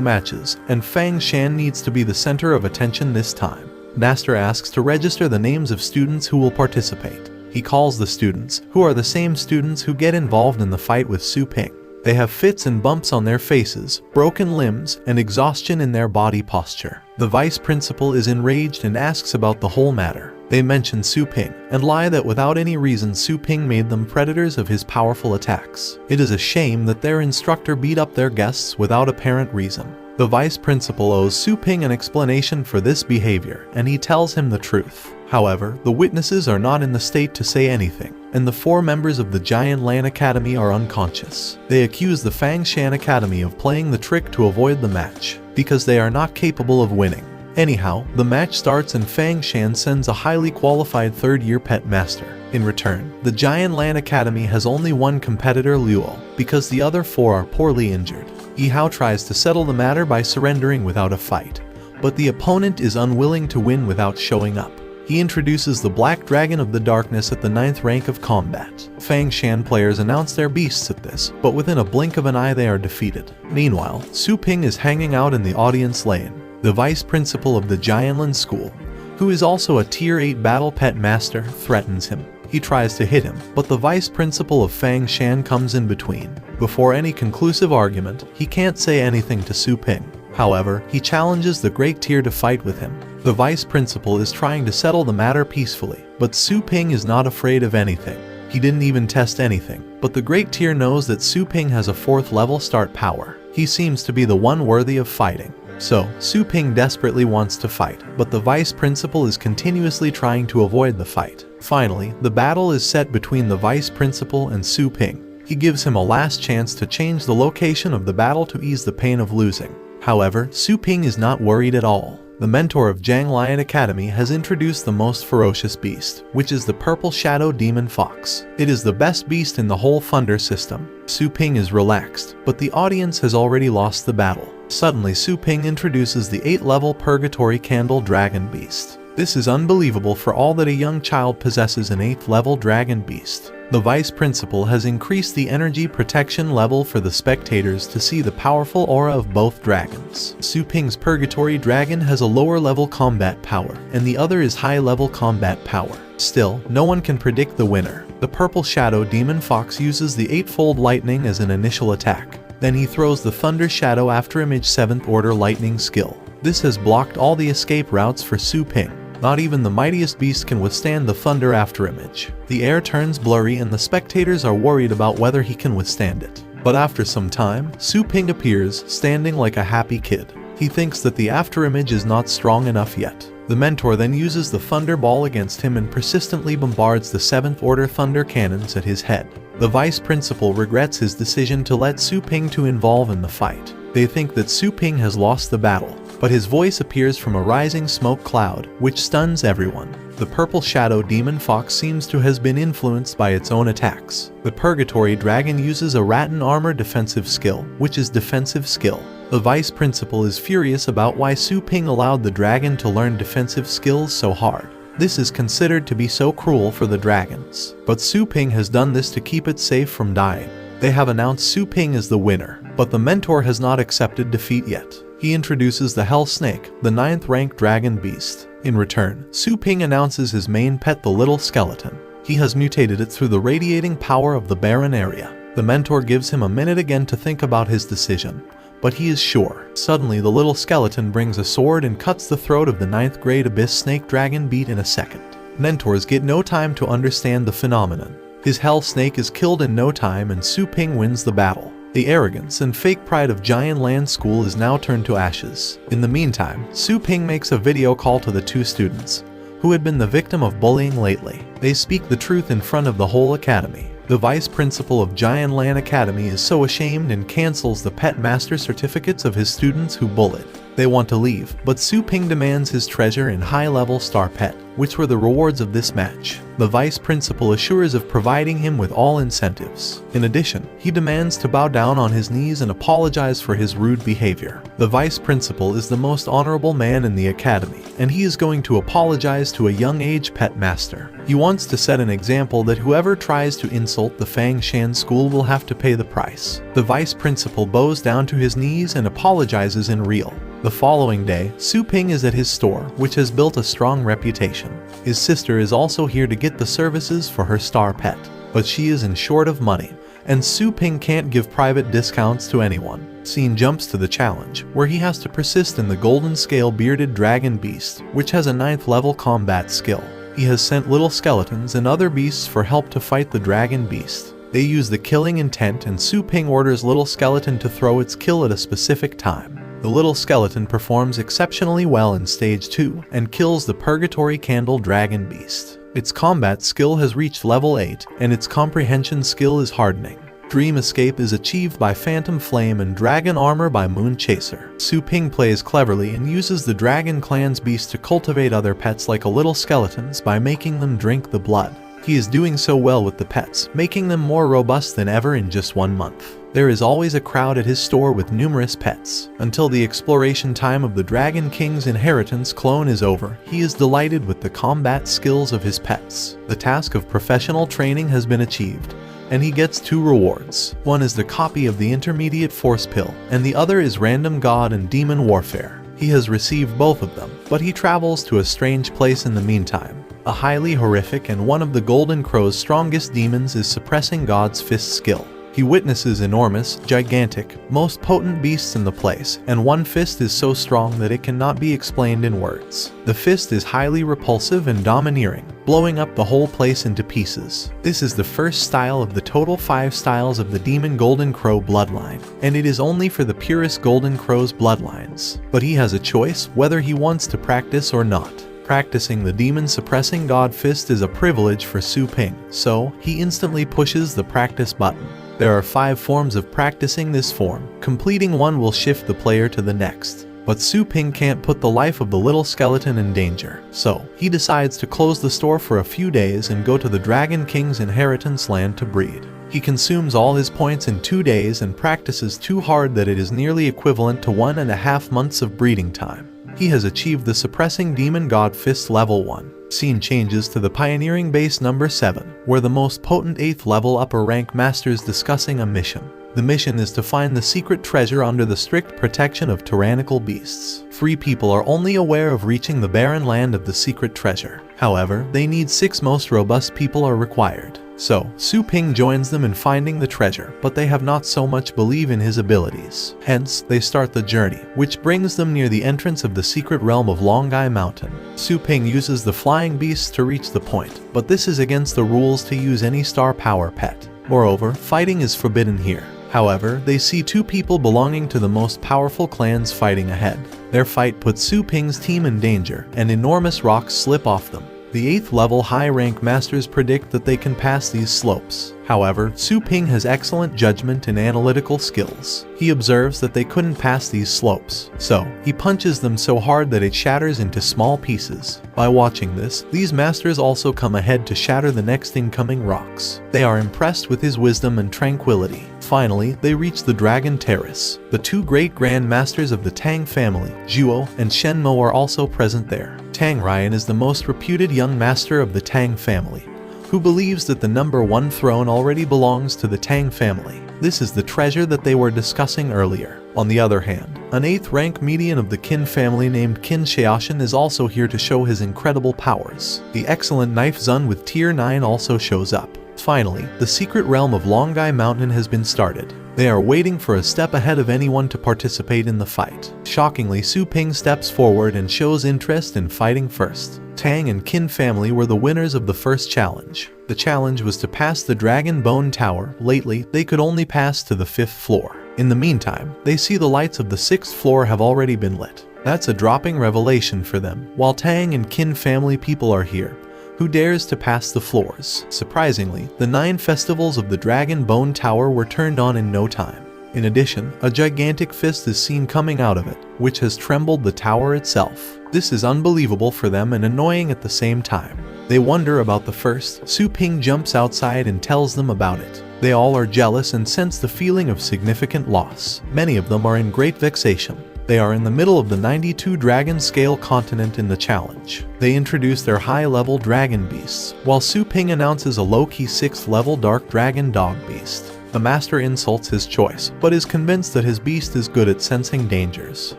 matches, and Fang Shan needs to be the center of attention this time. Master asks to register the names of students who will participate. He calls the students, who are the same students who get involved in the fight with Su Ping. They have fits and bumps on their faces, broken limbs, and exhaustion in their body posture. The vice principal is enraged and asks about the whole matter. They mention Su Ping, and lie that without any reason Su Ping made them predators of his powerful attacks. It is a shame that their instructor beat up their guests without apparent reason. The vice principal owes Su Ping an explanation for this behavior, and he tells him the truth. However, the witnesses are not in the state to say anything, and the 4 members of the Giant Land Academy are unconscious. They accuse the Fang Shan Academy of playing the trick to avoid the match, because they are not capable of winning. Anyhow, the match starts and Fang Shan sends a highly qualified 3rd-year pet master. In return, the Giant Land Academy has only one competitor, Luo, because the other 4 are poorly injured. Yi Hao tries to settle the matter by surrendering without a fight, but the opponent is unwilling to win without showing up. He introduces the Black Dragon of the Darkness at the 9th rank of combat. Fang Shan players announce their beasts at this, but within a blink of an eye they are defeated. Meanwhile, Su Ping is hanging out in the audience lane. The vice principal of the Giantland School, who is also a Tier 8 battle pet master, threatens him. He tries to hit him, but the vice principal of Fang Shan comes in between. Before any conclusive argument, he can't say anything to Su Ping. However, he challenges the Great Tier to fight with him. The vice principal is trying to settle the matter peacefully, but Su Ping is not afraid of anything. He didn't even test anything, but the Great Tier knows that Su Ping has a 4th level start power. He seems to be the one worthy of fighting. So, Su Ping desperately wants to fight, but the vice principal is continuously trying to avoid the fight. Finally, the battle is set between the vice principal and Su Ping. He gives him a last chance to change the location of the battle to ease the pain of losing. However, Su Ping is not worried at all. The mentor of Jiang Lion Academy has introduced the most ferocious beast, which is the Purple Shadow Demon Fox. It is the best beast in the whole Thunder system. Su Ping is relaxed, but the audience has already lost the battle. Suddenly Su Ping introduces the 8th-level Purgatory Candle Dragon Beast. This is unbelievable for all that a young child possesses an 8th-level dragon beast. The vice principal has increased the energy protection level for the spectators to see the powerful aura of both dragons. Su Ping's Purgatory Dragon has a lower level combat power, and the other is high level combat power. Still, no one can predict the winner. The Purple Shadow Demon Fox uses the 8-fold lightning as an initial attack. Then he throws the Thunder Shadow Afterimage 7th Order Lightning skill. This has blocked all the escape routes for Su Ping. Not even the mightiest beast can withstand the Thunder Afterimage. The air turns blurry and the spectators are worried about whether he can withstand it. But after some time, Su Ping appears, standing like a happy kid. He thinks that the Afterimage is not strong enough yet. The mentor then uses the Thunder Ball against him and persistently bombards the 7th Order Thunder Cannons at his head. The vice principal regrets his decision to let Su Ping to involve in the fight. They think that Su Ping has lost the battle, but his voice appears from a rising smoke cloud, which stuns everyone. The Purple Shadow Demon Fox seems to have been influenced by its own attacks. The Purgatory Dragon uses a Rattan Armor defensive skill, which is defensive skill. The vice principal is furious about why Su Ping allowed the dragon to learn defensive skills so hard. This is considered to be so cruel for the dragons. But Su Ping has done this to keep it safe from dying. They have announced Su Ping as the winner, but the mentor has not accepted defeat yet. He introduces the Hell Snake, the 9th rank dragon beast. In return, Su Ping announces his main pet, the Little Skeleton. He has mutated it through the radiating power of the barren area. The mentor gives him a minute again to think about his decision, but he is sure. Suddenly the Little Skeleton brings a sword and cuts the throat of the 9th grade Abyss Snake Dragon beat in a second. Mentors get no time to understand the phenomenon. His Hell Snake is killed in no time and Su Ping wins the battle. The arrogance and fake pride of Giant Land School is now turned to ashes. In the meantime, Su Ping makes a video call to the 2 students, who had been the victim of bullying lately. They speak the truth in front of the whole academy. The vice principal of Giant Land Academy is so ashamed and cancels the pet master certificates of his students who bullied. They want to leave, but Su Ping demands his treasure and high-level star pet, which were the rewards of this match. The vice principal assures of providing him with all incentives. In addition, he demands to bow down on his knees and apologize for his rude behavior. The vice principal is the most honorable man in the academy, and he is going to apologize to a young-age pet master. He wants to set an example that whoever tries to insult the Fang Shan school will have to pay the price. The vice principal bows down to his knees and apologizes in real. The following day, Su Ping is at his store, which has built a strong reputation. His sister is also here to get the services for her star pet, but she is in short of money, and Su Ping can't give private discounts to anyone. Scene jumps to the challenge, where he has to persist in the golden scale bearded dragon beast, which has a 9th level combat skill. He has sent little skeletons and other beasts for help to fight the dragon beast. They use the killing intent, and Su Ping orders little skeleton to throw its kill at a specific time. The little skeleton performs exceptionally well in stage 2 and kills the purgatory candle dragon beast. Its combat skill has reached level 8 and its comprehension skill is hardening. Dream escape is achieved by Phantom Flame and Dragon Armor by Moon Chaser. Su Ping plays cleverly and uses the Dragon Clan's beast to cultivate other pets like a little skeletons by making them drink the blood. He is doing so well with the pets, making them more robust than ever in just 1 month. There is always a crowd at his store with numerous pets. Until the exploration time of the Dragon King's inheritance clone is over, he is delighted with the combat skills of his pets. The task of professional training has been achieved, and he gets 2 rewards. One is the copy of the intermediate force pill, and the other is random god and demon warfare. He has received both of them, but he travels to a strange place in the meantime. A highly horrific and one of the Golden Crow's strongest demons is suppressing God's fist skill. He witnesses enormous, gigantic, most potent beasts in the place, and one fist is so strong that it cannot be explained in words. The fist is highly repulsive and domineering, blowing up the whole place into pieces. This is the first style of the total 5 styles of the Demon Golden Crow bloodline, and it is only for the purest Golden Crow's bloodlines. But he has a choice whether he wants to practice or not. Practicing the demon suppressing God fist is a privilege for Su Ping, so he instantly pushes the practice button. There are 5 forms of practicing this form. Completing one will shift the player to the next. But Su Ping can't put the life of the little skeleton in danger, so he decides to close the store for a few days and go to the Dragon King's inheritance land to breed. He consumes all his points in 2 days and practices too hard that it is nearly equivalent to 1.5 months of breeding time. He has achieved the suppressing demon god fist level 1. Scene changes to the pioneering base number 7, where the most potent 8th level upper rank master is discussing a mission. The mission is to find the secret treasure under the strict protection of tyrannical beasts. Free people are only aware of reaching the barren land of the secret treasure. However, they need 6 most robust people are required. So, Su Ping joins them in finding the treasure, but they have not so much believe in his abilities. Hence, they start the journey, which brings them near the entrance of the secret realm of Longai Mountain. Su Ping uses the flying beasts to reach the point, but this is against the rules to use any star power pet. Moreover, fighting is forbidden here. However, they see 2 people belonging to the most powerful clans fighting ahead. Their fight puts Su Ping's team in danger, and enormous rocks slip off them. The 8th level high rank masters predict that they can pass these slopes. However, Su Ping has excellent judgment and analytical skills. He observes that they couldn't pass these slopes, so he punches them so hard that it shatters into small pieces. By watching this, these masters also come ahead to shatter the next incoming rocks. They are impressed with his wisdom and tranquility. Finally, they reach the Dragon Terrace. The 2 great Grand Masters of the Tang family, Zhuo and Shenmo, are also present there. Tang Ryan is the most reputed young master of the Tang family, who believes that the number 1 throne already belongs to the Tang family. This is the treasure that they were discussing earlier. On the other hand, an 8th rank median of the Qin family named Qin Xiaoshan is also here to show his incredible powers. The excellent Knife Zun with tier 9 also shows up. Finally, the secret realm of Longai Mountain has been started. They are waiting for a step ahead of anyone to participate in the fight. Shockingly, Su Ping steps forward and shows interest in fighting first. Tang and Qin family were the winners of the first challenge. The challenge was to pass the Dragon Bone Tower. Lately, they could only pass to the 5th floor. In the meantime, they see the lights of the 6th floor have already been lit. That's a dropping revelation for them. While Tang and Qin family people are here, who dares to pass the floors? Surprisingly, the 9 festivals of the Dragon Bone Tower were turned on in no time. In addition, a gigantic fist is seen coming out of it, which has trembled the tower itself. This is unbelievable for them and annoying at the same time. They wonder about the first. Su Ping jumps outside and tells them about it. They all are jealous and sense the feeling of significant loss. Many of them are in great vexation. They are in the middle of the 92 dragon scale continent in the challenge. They introduce their high-level dragon beasts, while Su Ping announces a low-key 6th level dark dragon dog beast. The master insults his choice, but is convinced that his beast is good at sensing dangers.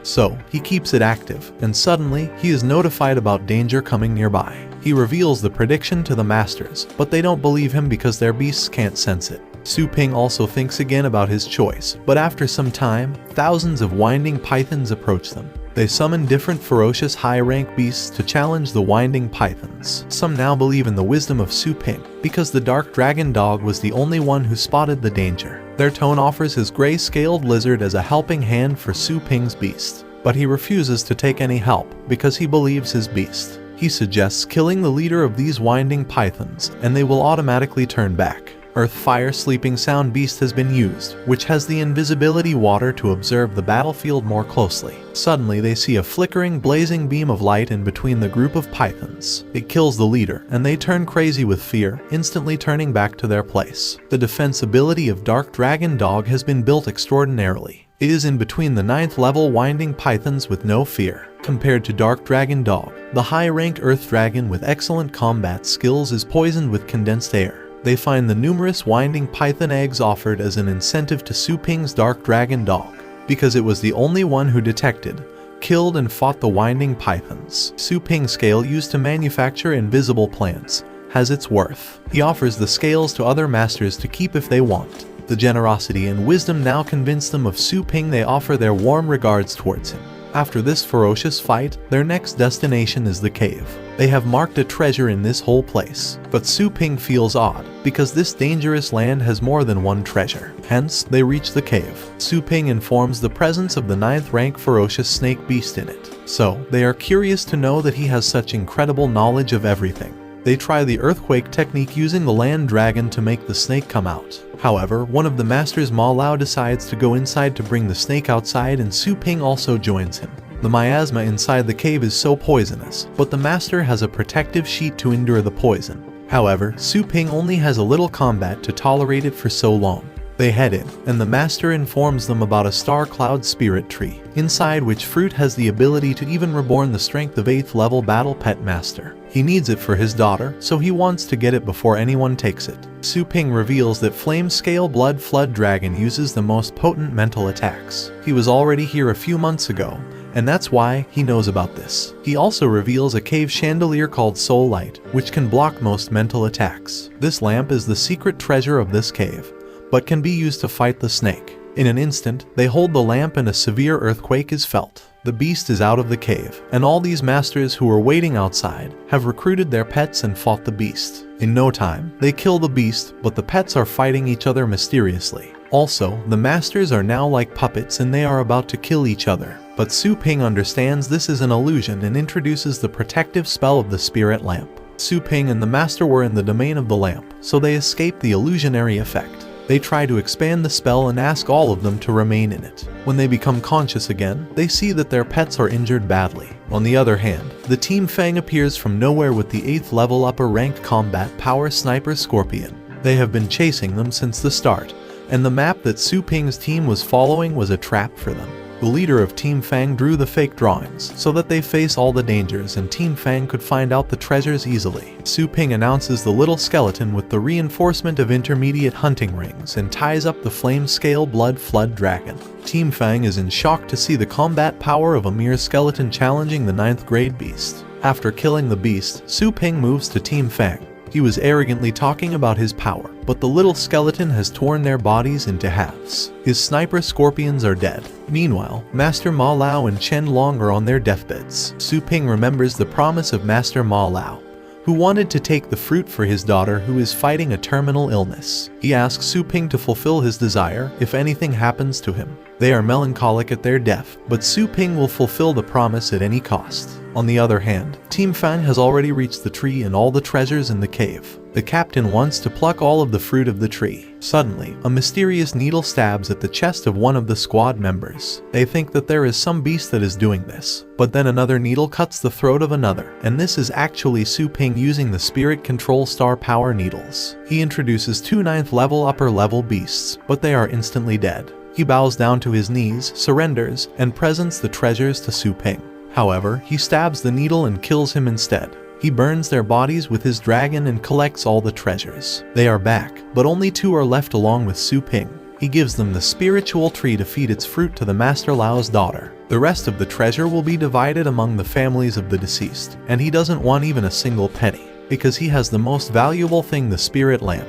So, he keeps it active, and suddenly, he is notified about danger coming nearby. He reveals the prediction to the masters, but they don't believe him because their beasts can't sense it. Su Ping also thinks again about his choice, but after some time, thousands of winding pythons approach them. They summon different ferocious high-rank beasts to challenge the winding pythons. Some now believe in the wisdom of Su Ping, because the dark dragon dog was the only one who spotted the danger. Their tone offers his gray-scaled lizard as a helping hand for Su Ping's beast, but he refuses to take any help because he believes his beast. He suggests killing the leader of these winding pythons, and they will automatically turn back. Earth Fire Sleeping Sound Beast has been used, which has the invisibility water to observe the battlefield more closely. Suddenly they see a flickering, blazing beam of light in between the group of pythons. It kills the leader, and they turn crazy with fear, instantly turning back to their place. The defense ability of Dark Dragon Dog has been built extraordinarily. It is in between the 9th level winding pythons with no fear. Compared to Dark Dragon Dog, the high-ranked Earth Dragon with excellent combat skills is poisoned with condensed air. They find the numerous winding python eggs offered as an incentive to Su Ping's Dark Dragon Dog, because it was the only one who detected, killed and fought the winding pythons. Su Ping's scale used to manufacture invisible plants has its worth. He offers the scales to other masters to keep if they want. The generosity and wisdom now convince them of Su Ping. They offer their warm regards towards him. After this ferocious fight, their next destination is the cave. They have marked a treasure in this whole place, but Su Ping feels odd, because this dangerous land has more than one treasure. Hence, they reach the cave. Su Ping informs the presence of the 9th rank ferocious snake beast in it. So, they are curious to know that he has such incredible knowledge of everything. They try the earthquake technique using the land dragon to make the snake come out. However, one of the masters, Ma Lao, decides to go inside to bring the snake outside, and Su Ping also joins him. The miasma inside the cave is so poisonous, but the master has a protective sheet to endure the poison. However, Su Ping only has a little combat to tolerate it for so long. They head in, and the master informs them about a star cloud spirit tree, inside which fruit has the ability to even reborn the strength of 8th level battle pet master. He needs it for his daughter, so he wants to get it before anyone takes it. Su Ping reveals that Flame Scale Blood Flood Dragon uses the most potent mental attacks. He was already here a few months ago, and that's why he knows about this. He also reveals a cave chandelier called Soul Light, which can block most mental attacks. This lamp is the secret treasure of this cave, but can be used to fight the snake. In an instant, they hold the lamp and a severe earthquake is felt. The beast is out of the cave, and all these masters who were waiting outside have recruited their pets and fought the beast. In no time, they kill the beast, but the pets are fighting each other mysteriously. Also, the masters are now like puppets and they are about to kill each other. But Su Ping understands this is an illusion and introduces the protective spell of the spirit lamp. Su Ping and the master were in the domain of the lamp, so they escape the illusionary effect. They try to expand the spell and ask all of them to remain in it. When they become conscious again, they see that their pets are injured badly. On the other hand, the Team Fang appears from nowhere with the 8th level upper ranked combat power sniper Scorpion. They have been chasing them since the start, and the map that Su Ping's team was following was a trap for them. The leader of Team Fang drew the fake drawings so that they face all the dangers and Team Fang could find out the treasures easily. Su Ping announces the little skeleton with the reinforcement of intermediate hunting rings and ties up the flame scale blood flood dragon. Team Fang is in shock to see the combat power of a mere skeleton challenging the 9th grade beast. After killing the beast, Su Ping moves to Team Fang. He was arrogantly talking about his power, but the little skeleton has torn their bodies into halves. His sniper scorpions are dead. Meanwhile, Master Ma Lao and Chen Long are on their deathbeds. Su Ping remembers the promise of Master Ma Lao, who wanted to take the fruit for his daughter who is fighting a terminal illness. He asks Su Ping to fulfill his desire if anything happens to him. They are melancholic at their death, but Su Ping will fulfill the promise at any cost. On the other hand, Team Fang has already reached the tree and all the treasures in the cave. The captain wants to pluck all of the fruit of the tree. Suddenly, a mysterious needle stabs at the chest of one of the squad members. They think that there is some beast that is doing this, but then another needle cuts the throat of another, and this is actually Su Ping using the spirit control star power needles. He introduces two 9th level upper level beasts, but they are instantly dead. He bows down to his knees, surrenders, and presents the treasures to Su Ping. However, he stabs the needle and kills him instead. He burns their bodies with his dragon and collects all the treasures. They are back, but only 2 are left along with Su Ping. He gives them the spiritual tree to feed its fruit to the Master Lao's daughter. The rest of the treasure will be divided among the families of the deceased, and he doesn't want even a single penny, because he has the most valuable thing, the spirit lamp,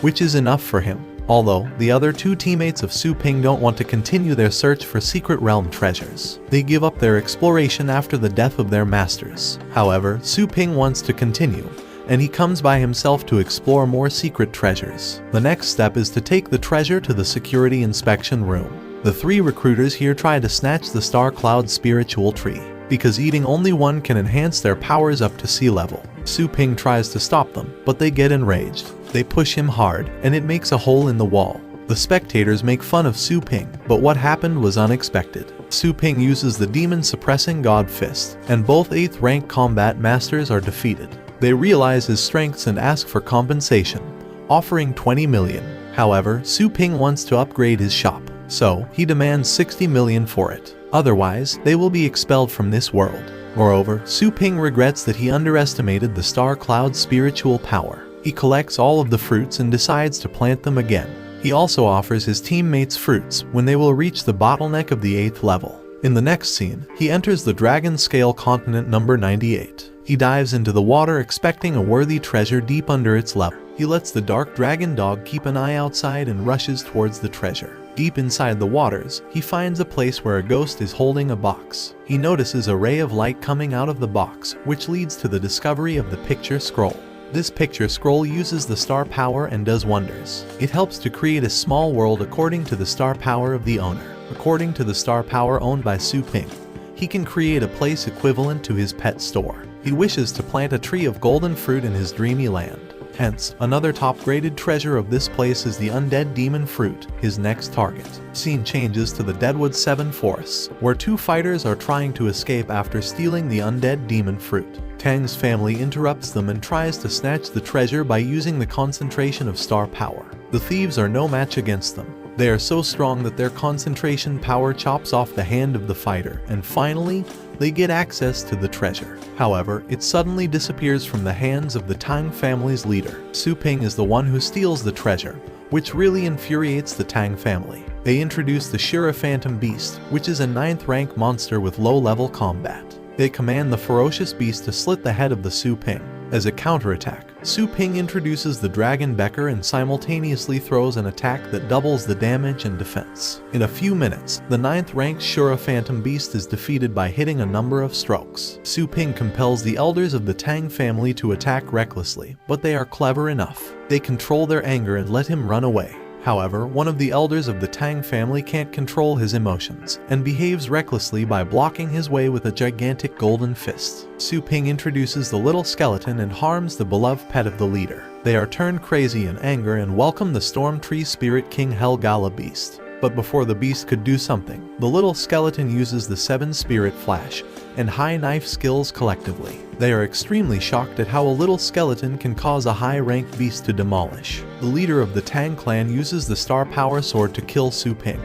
which is enough for him. Although, the other 2 teammates of Su Ping don't want to continue their search for secret realm treasures. They give up their exploration after the death of their masters. However, Su Ping wants to continue, and he comes by himself to explore more secret treasures. The next step is to take the treasure to the security inspection room. The 3 recruiters here try to snatch the Star Cloud spiritual tree, because eating only one can enhance their powers up to sea level. Su Ping tries to stop them, but they get enraged. They push him hard, and it makes a hole in the wall. The spectators make fun of Su Ping, but what happened was unexpected. Su Ping uses the demon-suppressing God Fist, and both 8th rank combat masters are defeated. They realize his strengths and ask for compensation, offering 20 million. However, Su Ping wants to upgrade his shop, so he demands 60 million for it. Otherwise, they will be expelled from this world. Moreover, Su Ping regrets that he underestimated the Star Cloud's spiritual power. He collects all of the fruits and decides to plant them again. He also offers his teammates fruits when they will reach the bottleneck of the 8th level. In the next scene, he enters the Dragon Scale Continent number 98. He dives into the water expecting a worthy treasure deep under its level. He lets the dark dragon dog keep an eye outside and rushes towards the treasure. Deep inside the waters, he finds a place where a ghost is holding a box. He notices a ray of light coming out of the box, which leads to the discovery of the picture scroll. This picture scroll uses the star power and does wonders. It helps to create a small world according to the star power of the owner. According to the star power owned by Su Ping, he can create a place equivalent to his pet store. He wishes to plant a tree of golden fruit in his dreamy land. Hence, another top-graded treasure of this place is the undead demon fruit, his next target. Scene changes to the Deadwood 7 Forests, where 2 fighters are trying to escape after stealing the undead demon fruit. Tang's family interrupts them and tries to snatch the treasure by using the concentration of star power. The thieves are no match against them. They are so strong that their concentration power chops off the hand of the fighter, and finally, they get access to the treasure. However, it suddenly disappears from the hands of the Tang family's leader. Su Ping is the one who steals the treasure, which really infuriates the Tang family. They introduce the Shura Phantom Beast, which is a 9th rank monster with low-level combat. They command the ferocious beast to slit the head of the Su Ping. As a counterattack, Su Ping introduces the Dragon Becker and simultaneously throws an attack that doubles the damage and defense. In a few minutes, the 9th ranked Shura Phantom Beast is defeated by hitting a number of strokes. Su Ping compels the elders of the Tang family to attack recklessly, but they are clever enough. They control their anger and let him run away. However, one of the elders of the Tang family can't control his emotions, and behaves recklessly by blocking his way with a gigantic golden fist. Su Ping introduces the little skeleton and harms the beloved pet of the leader. They are turned crazy in anger and welcome the Storm Tree Spirit King Helgala Beast. But before the beast could do something, the little skeleton uses the 7 Spirit Flash and High Knife skills collectively. They are extremely shocked at how a little skeleton can cause a high-ranked beast to demolish. The leader of the Tang clan uses the Star Power Sword to kill Su Ping,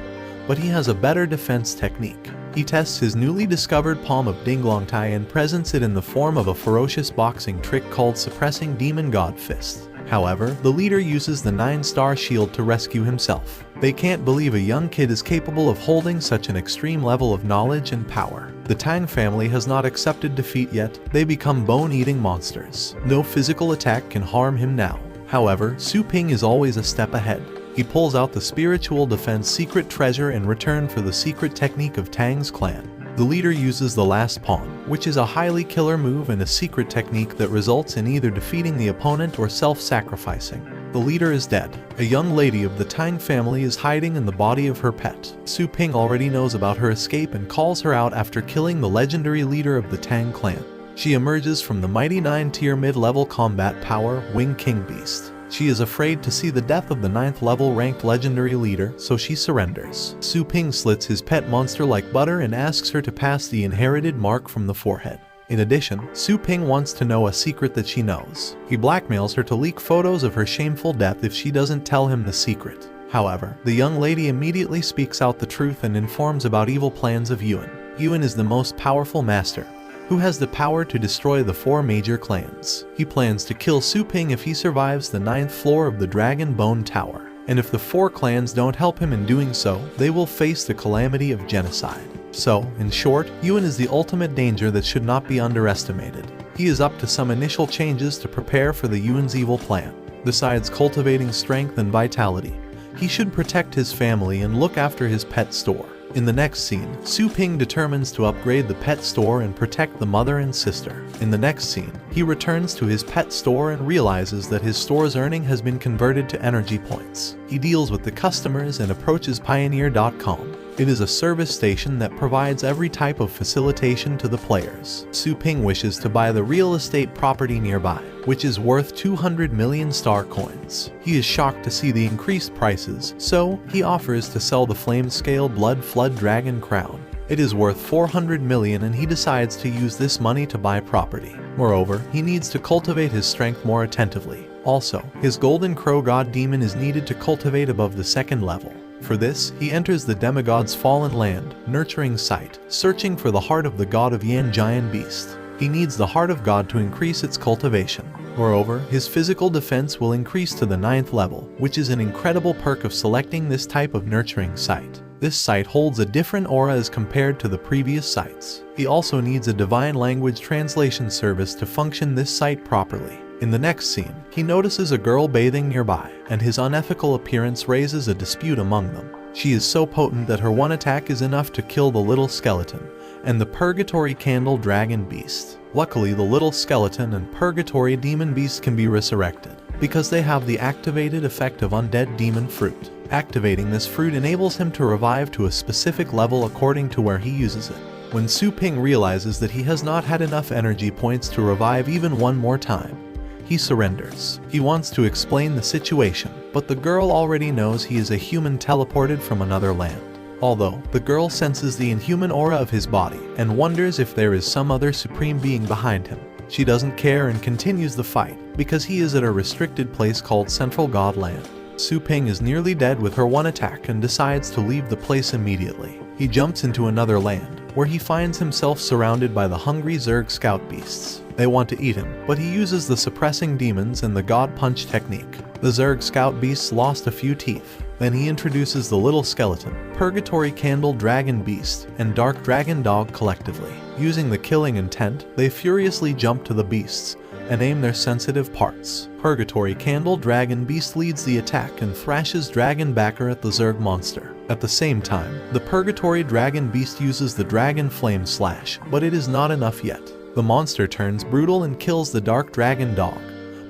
but he has a better defense technique. He tests his newly discovered palm of Dinglongtai and presents it in the form of a ferocious boxing trick called Suppressing Demon God Fist. However, the leader uses the 9-star shield to rescue himself. They can't believe a young kid is capable of holding such an extreme level of knowledge and power. The Tang family has not accepted defeat yet. They become bone-eating monsters. No physical attack can harm him now. However, Su Ping is always a step ahead. He pulls out the spiritual defense secret treasure in return for the secret technique of Tang's clan. The leader uses the last pawn, which is a highly killer move and a secret technique that results in either defeating the opponent or self-sacrificing. The leader is dead. A young lady of the Tang family is hiding in the body of her pet. Su Ping already knows about her escape and calls her out after killing the legendary leader of the Tang clan. She emerges from the mighty 9-tier mid-level combat power Wing King Beast. She is afraid to see the death of the 9th level ranked legendary leader, so she surrenders. Su Ping slits his pet monster like butter and asks her to pass the inherited mark from the forehead. In addition, Su Ping wants to know a secret that she knows. He blackmails her to leak photos of her shameful death if she doesn't tell him the secret. However, the young lady immediately speaks out the truth and informs about evil plans of Yuan. Yuan is the most powerful master, who has the power to destroy the 4 major clans. He plans to kill Su Ping if he survives the 9th floor of the Dragon Bone Tower, and if the 4 clans don't help him in doing so, they will face the calamity of genocide. So, in short, Yuan is the ultimate danger that should not be underestimated. He is up to some initial changes to prepare for the Yuan's evil plan. Besides cultivating strength and vitality, he should protect his family and look after his pet store. In the next scene, Su Ping determines to upgrade the pet store and protect the mother and sister. In the next scene, he returns to his pet store and realizes that his store's earning has been converted to energy points. He deals with the customers and approaches Pioneer.com. It is a service station that provides every type of facilitation to the players. Su Ping wishes to buy the real estate property nearby, which is worth 200 million star coins. He is shocked to see the increased prices, so he offers to sell the flame-scale Blood Flood Dragon Crown. It is worth 400 million and he decides to use this money to buy property. Moreover, he needs to cultivate his strength more attentively. Also, his Golden Crow God Demon is needed to cultivate above the 2nd level. For this, he enters the demigod's fallen land, nurturing site, searching for the heart of the god of Yan Giant Beast. He needs the heart of God to increase its cultivation. Moreover, his physical defense will increase to the 9th level, which is an incredible perk of selecting this type of nurturing site. This site holds a different aura as compared to the previous sites. He also needs a divine language translation service to function this site properly. In the next scene, he notices a girl bathing nearby, and his unethical appearance raises a dispute among them. She is so potent that her one attack is enough to kill the little skeleton and the Purgatory Candle Dragon Beast. Luckily, the little skeleton and Purgatory Demon Beast can be resurrected, because they have the activated effect of Undead Demon Fruit. Activating this fruit enables him to revive to a specific level according to where he uses it. When Su Ping realizes that he has not had enough energy points to revive even one more time, he surrenders. He wants to explain the situation, but the girl already knows he is a human teleported from another land. Although, the girl senses the inhuman aura of his body and wonders if there is some other supreme being behind him. She doesn't care and continues the fight, because he is at a restricted place called Central God Land. Su Ping is nearly dead with her one attack and decides to leave the place immediately. He jumps into another land, where he finds himself surrounded by the hungry Zerg scout beasts. They want to eat him, but he uses the suppressing demons and the God Punch technique. The Zerg scout beasts lost a few teeth. Then he introduces the little skeleton, Purgatory Candle Dragon Beast, and Dark Dragon Dog collectively. Using the killing intent, they furiously jump to the beasts and aim their sensitive parts. Purgatory Candle Dragon Beast leads the attack and thrashes Dragon Backer at the Zerg monster. At the same time, the Purgatory Dragon Beast uses the Dragon Flame Slash, but it is not enough yet. The monster turns brutal and kills the Dark Dragon Dog,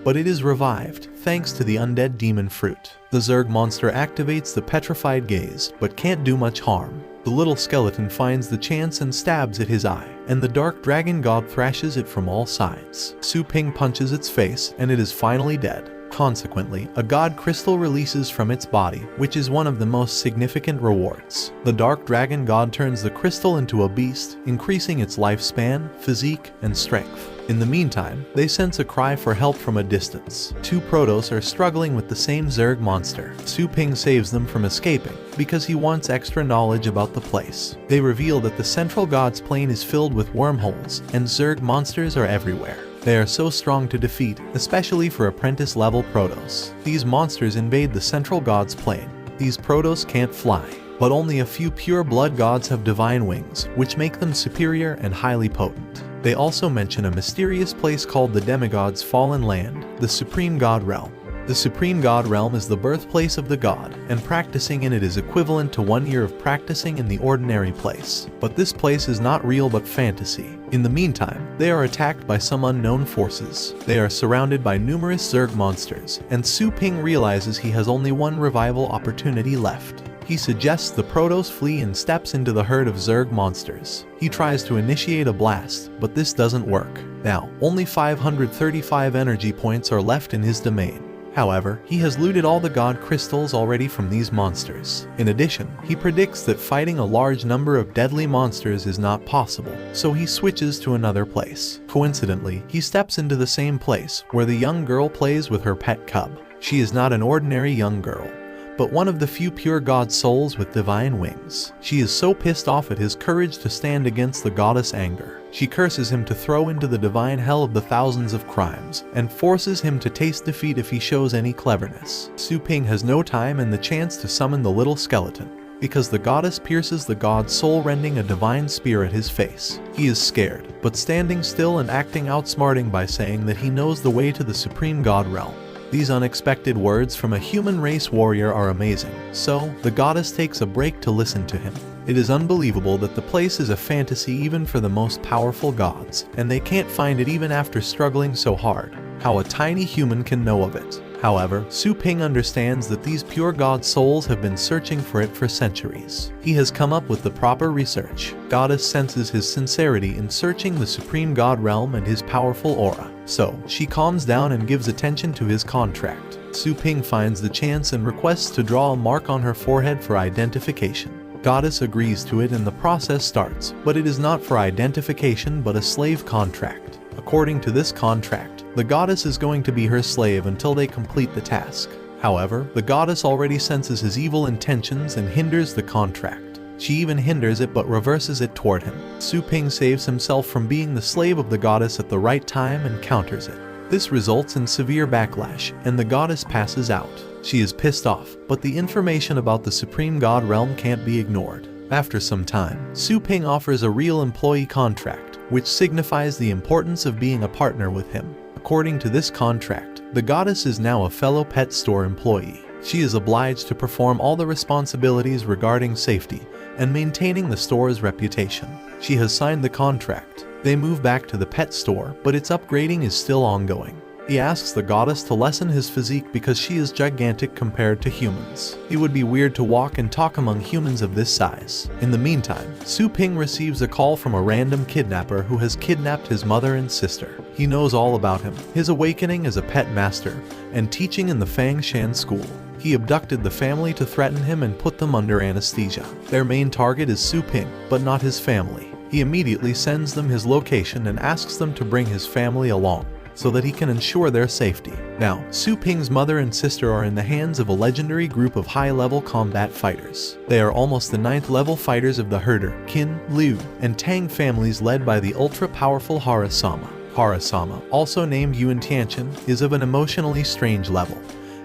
but it is revived thanks to the Undead Demon Fruit. The Zerg monster activates the Petrified Gaze, but can't do much harm. The little skeleton finds the chance and stabs at his eye, and the Dark Dragon God thrashes it from all sides. Su Ping punches its face, and it is finally dead. Consequently, a God Crystal releases from its body, which is one of the most significant rewards. The Dark Dragon God turns the crystal into a beast, increasing its lifespan, physique, and strength. In the meantime, they sense a cry for help from a distance. 2 Protoss are struggling with the same Zerg monster. Su Ping saves them from escaping, because he wants extra knowledge about the place. They reveal that the Central God's plane is filled with wormholes, and Zerg monsters are everywhere. They are so strong to defeat, especially for apprentice-level Protoss. These monsters invade the Central God's plane. These Protoss can't fly, but only a few pure blood gods have divine wings, which make them superior and highly potent. They also mention a mysterious place called the Demigod's Fallen Land, the Supreme God Realm. The Supreme God Realm is the birthplace of the god, and practicing in it is equivalent to 1 year of practicing in the ordinary place. But this place is not real but fantasy. In the meantime, they are attacked by some unknown forces. They are surrounded by numerous Zerg monsters, and Su Ping realizes he has only one revival opportunity left. He suggests the Protoss flee and steps into the herd of Zerg monsters. He tries to initiate a blast, but this doesn't work. Now, only 535 energy points are left in his domain. However, he has looted all the god crystals already from these monsters. In addition, he predicts that fighting a large number of deadly monsters is not possible, so he switches to another place. Coincidentally, he steps into the same place where the young girl plays with her pet cub. She is not an ordinary young girl, but one of the few pure god souls with divine wings. She is so pissed off at his courage to stand against the goddess' anger. She curses him to throw into the divine hell of the thousands of crimes, and forces him to taste defeat if he shows any cleverness. Su Ping has no time and the chance to summon the little skeleton, because the goddess pierces the god's soul, rending a divine spear at his face. He is scared, but standing still and acting outsmarting by saying that he knows the way to the supreme god realm. These unexpected words from a human race warrior are amazing, so the goddess takes a break to listen to him. It is unbelievable that the place is a fantasy even for the most powerful gods, and they can't find it even after struggling so hard. How a tiny human can know of it. However, Su Ping understands that these pure god souls have been searching for it for centuries. He has come up with the proper research. Goddess senses his sincerity in searching the supreme god realm and his powerful aura, so she calms down and gives attention to his contract. Su Ping finds the chance and requests to draw a mark on her forehead for identification. Goddess agrees to it and the process starts, but it is not for identification but a slave contract. According to this contract, the goddess is going to be her slave until they complete the task. However, the goddess already senses his evil intentions and hinders the contract. She even hinders it but reverses it toward him. Su Ping saves himself from being the slave of the goddess at the right time and counters it. This results in severe backlash, and the goddess passes out. She is pissed off, but the information about the supreme god realm can't be ignored. After some time, Su Ping offers a real employee contract, which signifies the importance of being a partner with him. According to this contract, the goddess is now a fellow pet store employee. She is obliged to perform all the responsibilities regarding safety and maintaining the store's reputation. She has signed the contract. They move back to the pet store, but its upgrading is still ongoing. He asks the goddess to lessen his physique because she is gigantic compared to humans. It would be weird to walk and talk among humans of this size. In the meantime, Su Ping receives a call from a random kidnapper who has kidnapped his mother and sister. He knows all about him, his awakening as a pet master, and teaching in the Fang Shan school. He abducted the family to threaten him and put them under anesthesia. Their main target is Su Ping, but not his family. He immediately sends them his location and asks them to bring his family along, so that he can ensure their safety. Now, Su Ping's mother and sister are in the hands of a legendary group of high-level combat fighters. They are almost the 9th level fighters of the Herder, Qin, Liu, and Tang families led by the ultra-powerful Harasama. Harasama, also named Yuan Tianchen, is of an emotionally strange level,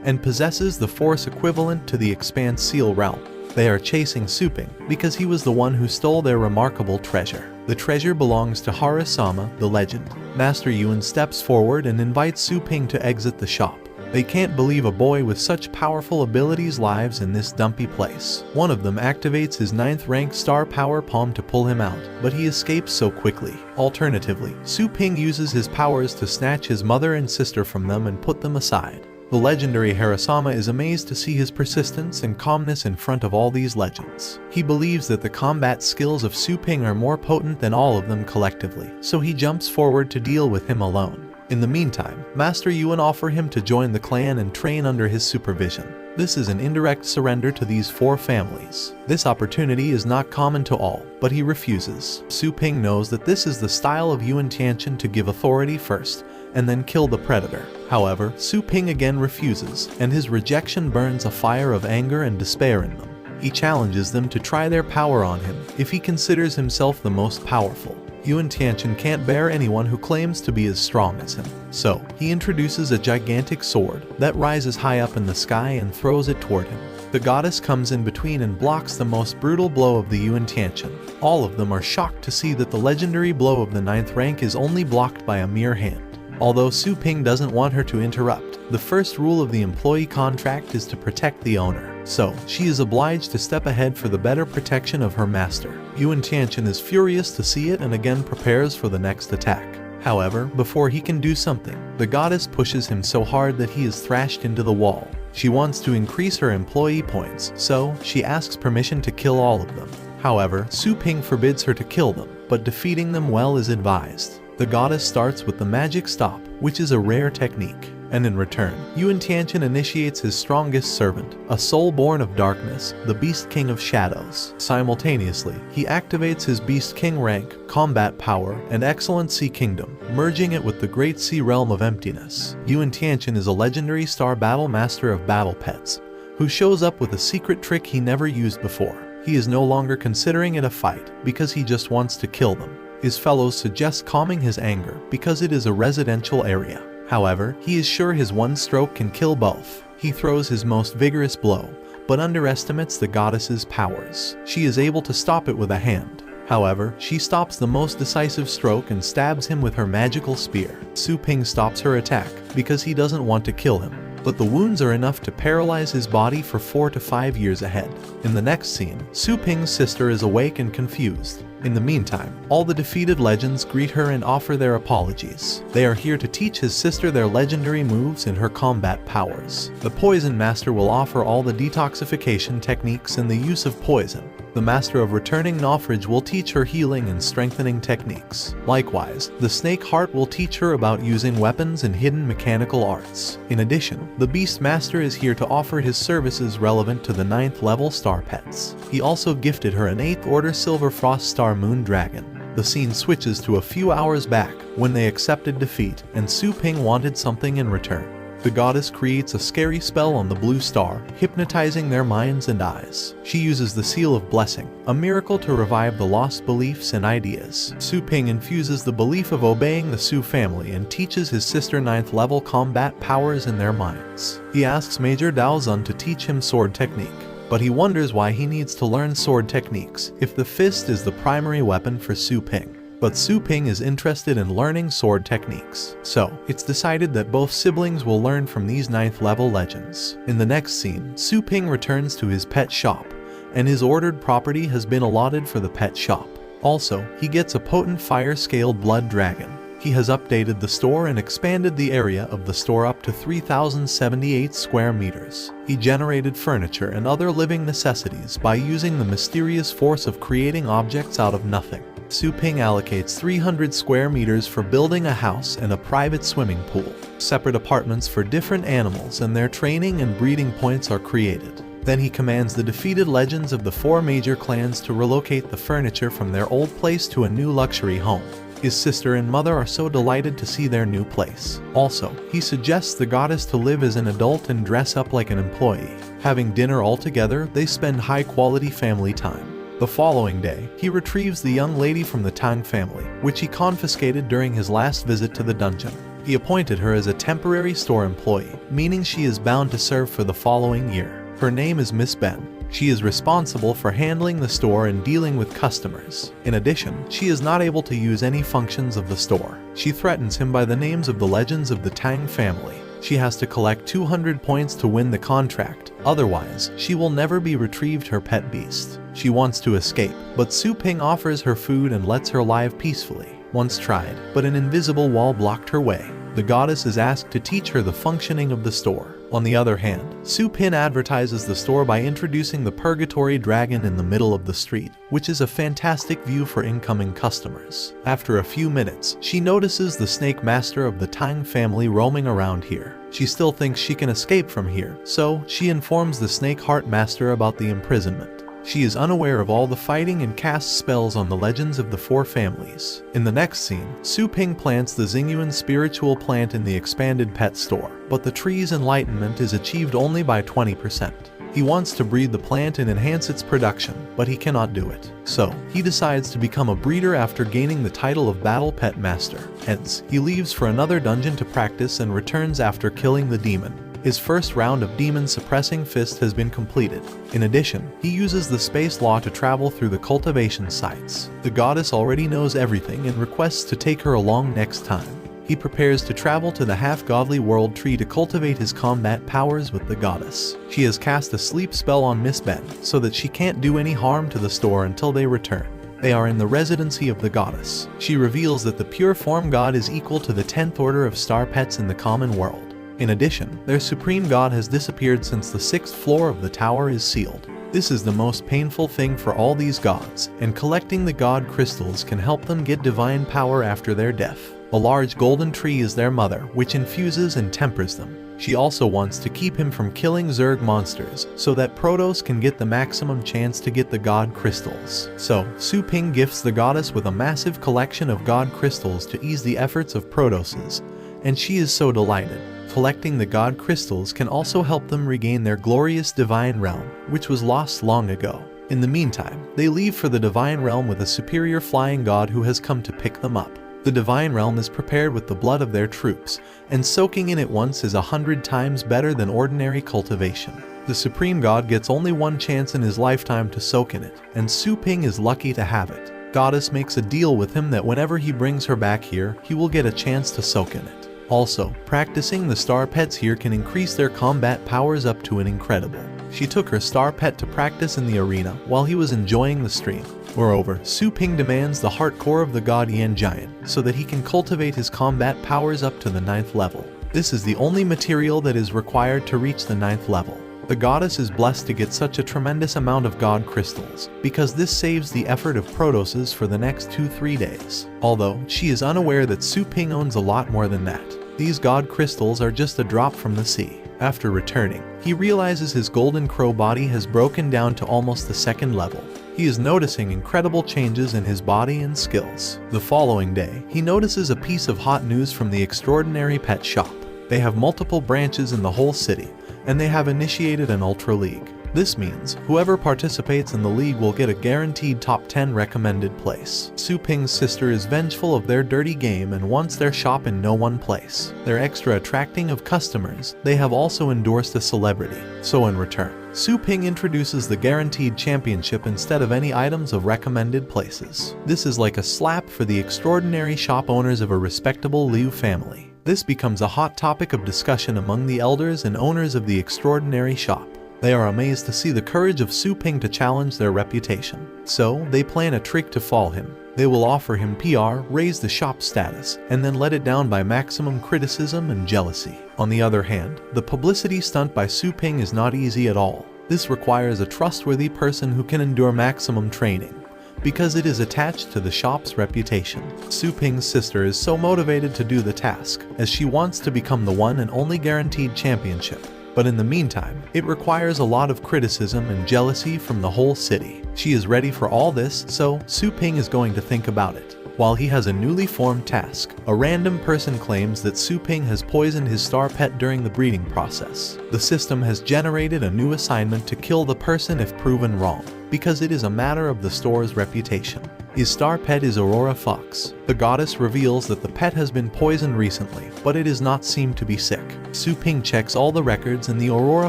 and possesses the force equivalent to the Expanse Seal realm. They are chasing Su Ping because he was the one who stole their remarkable treasure. The treasure belongs to Harasama, the legend. Master Yuan steps forward and invites Su Ping to exit the shop. They can't believe a boy with such powerful abilities lives in this dumpy place. One of them activates his 9th rank star power palm to pull him out, but he escapes so quickly. Alternatively, Su Ping uses his powers to snatch his mother and sister from them and put them aside. The legendary Harasama is amazed to see his persistence and calmness in front of all these legends. He believes that the combat skills of Su Ping are more potent than all of them collectively, so he jumps forward to deal with him alone. In the meantime, Master Yuan offers him to join the clan and train under his supervision. This is an indirect surrender to these 4 families. This opportunity is not common to all, but he refuses. Su Ping knows that this is the style of Yuan Tianchen to give authority first, and then kill the predator. However, Su Ping again refuses, and his rejection burns a fire of anger and despair in them. He challenges them to try their power on him if he considers himself the most powerful. Yuan Tianchen can't bear anyone who claims to be as strong as him, so he introduces a gigantic sword that rises high up in the sky and throws it toward him. The goddess comes in between and blocks the most brutal blow of the Yuan Tianchen. All of them are shocked to see that the legendary blow of the 9th rank is only blocked by a mere hand. Although Su Ping doesn't want her to interrupt, the first rule of the employee contract is to protect the owner, so she is obliged to step ahead for the better protection of her master. Yuan Tianchen is furious to see it and again prepares for the next attack. However, before he can do something, the goddess pushes him so hard that he is thrashed into the wall. She wants to increase her employee points, so she asks permission to kill all of them. However, Su Ping forbids her to kill them, but defeating them well is advised. The goddess starts with the magic stop, which is a rare technique. And in return, Yuan Tianqian initiates his strongest servant, a soul born of darkness, the Beast King of Shadows. Simultaneously, he activates his Beast King rank, combat power, and excellent Sea Kingdom, merging it with the Great Sea Realm of Emptiness. Yuan Tianqian is a legendary star battle master of battle pets, who shows up with a secret trick he never used before. He is no longer considering it a fight, because he just wants to kill them. His fellows suggest calming his anger, because it is a residential area. However, he is sure his one stroke can kill both. He throws his most vigorous blow, but underestimates the goddess's powers. She is able to stop it with a hand. However, she stops the most decisive stroke and stabs him with her magical spear. Su Ping stops her attack, because he doesn't want to kill him. But the wounds are enough to paralyze his body for 4 to 5 years ahead. In the next scene, Su Ping's sister is awake and confused. In the meantime, all the defeated legends greet her and offer their apologies. They are here to teach his sister their legendary moves and her combat powers. The Poison Master will offer all the detoxification techniques and the use of poison. The Master of Returning Naufrage will teach her healing and strengthening techniques. Likewise, the Snake Heart will teach her about using weapons and hidden mechanical arts. In addition, the Beast Master is here to offer his services relevant to the 9th level star pets. He also gifted her an 8th order Silver Frost Star Moon Dragon. The scene switches to a few hours back, when they accepted defeat, and Su Ping wanted something in return. The goddess creates a scary spell on the blue star, hypnotizing their minds and eyes. She uses the Seal of Blessing, a miracle to revive the lost beliefs and ideas. Su Ping infuses the belief of obeying the Su family and teaches his sister 9th level combat powers in their minds. He asks Major Dao Zun to teach him sword technique, but he wonders why he needs to learn sword techniques if the fist is the primary weapon for Su Ping. But Su Ping is interested in learning sword techniques, so it's decided that both siblings will learn from these 9th level legends. In the next scene, Su Ping returns to his pet shop, and his ordered property has been allotted for the pet shop. Also, he gets a potent fire-scaled blood dragon. He has updated the store and expanded the area of the store up to 3,078 square meters. He generated furniture and other living necessities by using the mysterious force of creating objects out of nothing. Su Ping allocates 300 square meters for building a house and a private swimming pool. Separate apartments for different animals and their training and breeding points are created. Then he commands the defeated legends of the 4 major clans to relocate the furniture from their old place to a new luxury home. His sister and mother are so delighted to see their new place. Also, he suggests the goddess to live as an adult and dress up like an employee. Having dinner all together, they spend high-quality family time. The following day, he retrieves the young lady from the Tang family, which he confiscated during his last visit to the dungeon. He appointed her as a temporary store employee, meaning she is bound to serve for the following year. Her name is Miss Ben. She is responsible for handling the store and dealing with customers. In addition, she is not able to use any functions of the store. She threatens him by the names of the legends of the Tang family. She has to collect 200 points to win the contract, otherwise, she will never be retrieved her pet beast. She wants to escape, but Su Ping offers her food and lets her live peacefully. Once tried, but an invisible wall blocked her way. The goddess is asked to teach her the functioning of the store. On the other hand, Su Ping advertises the store by introducing the Purgatory Dragon in the middle of the street, which is a fantastic view for incoming customers. After a few minutes, she notices the Snake Master of the Tang family roaming around here. She still thinks she can escape from here, so she informs the Snake Heart Master about the imprisonment. She is unaware of all the fighting and casts spells on the legends of the 4 families. In the next scene, Su Ping plants the Xingyuan spiritual plant in the expanded pet store, but the tree's enlightenment is achieved only by 20%. He wants to breed the plant and enhance its production, but he cannot do it. So, he decides to become a breeder after gaining the title of Battle Pet Master. Hence, he leaves for another dungeon to practice and returns after killing the demon. His first round of demon suppressing fist has been completed. In addition, he uses the space law to travel through the cultivation sites. The goddess already knows everything and requests to take her along next time. He prepares to travel to the half-godly world tree to cultivate his combat powers with the goddess. She has cast a sleep spell on Miss Ben, so that she can't do any harm to the store until they return. They are in the residency of the goddess. She reveals that the pure form god is equal to the 10th order of star pets in the common world. In addition, their supreme god has disappeared since the 6th floor of the tower is sealed. This is the most painful thing for all these gods, and collecting the god crystals can help them get divine power after their death. A large golden tree is their mother, which infuses and tempers them. She also wants to keep him from killing Zerg monsters, so that Protoss can get the maximum chance to get the god crystals. So, Su Ping gifts the goddess with a massive collection of god crystals to ease the efforts of Protosses, and she is so delighted. Collecting the god crystals can also help them regain their glorious divine realm, which was lost long ago. In the meantime, they leave for the divine realm with a superior flying god who has come to pick them up. The divine realm is prepared with the blood of their troops, and soaking in it once is 100 times better than ordinary cultivation. The supreme god gets only one chance in his lifetime to soak in it, and Su Ping is lucky to have it. Goddess makes a deal with him that whenever he brings her back here, he will get a chance to soak in it. Also, practicing the star pets here can increase their combat powers up to an incredible. She took her star pet to practice in the arena while he was enjoying the stream. Moreover, Su Ping demands the heart core of the god Yan Giant so that he can cultivate his combat powers up to the 9th level. This is the only material that is required to reach the 9th level. The goddess is blessed to get such a tremendous amount of god crystals, because this saves the effort of Protosses for the next 2-3 days. Although, she is unaware that Su Ping owns a lot more than that. These god crystals are just a drop from the sea. After returning, he realizes his golden crow body has broken down to almost the 2nd level. He is noticing incredible changes in his body and skills. The following day, he notices a piece of hot news from the extraordinary pet shop. They have multiple branches in the whole city, and they have initiated an Ultra League. This means whoever participates in the league will get a guaranteed top 10 recommended place. Su Ping's sister is vengeful of their dirty game and wants their shop in no one place. They're extra attracting of customers. They have also endorsed a celebrity. So in return, Su Ping introduces the guaranteed championship instead of any items of recommended places. This is like a slap for the extraordinary shop owners of a respectable Liu family. This becomes a hot topic of discussion among the elders and owners of the extraordinary shop. They are amazed to see the courage of Su Ping to challenge their reputation. So, they plan a trick to fall him. They will offer him PR, raise the shop's status, and then let it down by maximum criticism and jealousy. On the other hand, the publicity stunt by Su Ping is not easy at all. This requires a trustworthy person who can endure maximum training, because it is attached to the shop's reputation. Su Ping's sister is so motivated to do the task, as she wants to become the one and only guaranteed championship. But in the meantime, it requires a lot of criticism and jealousy from the whole city. She is ready for all this, so Su Ping is going to think about it. While he has a newly formed task, a random person claims that Su Ping has poisoned his star pet during the breeding process. The system has generated a new assignment to kill the person if proven wrong, because it is a matter of the store's reputation. His star pet is Aurora Fox. The goddess reveals that the pet has been poisoned recently, but it does not seem to be sick. Su Ping checks all the records and the Aurora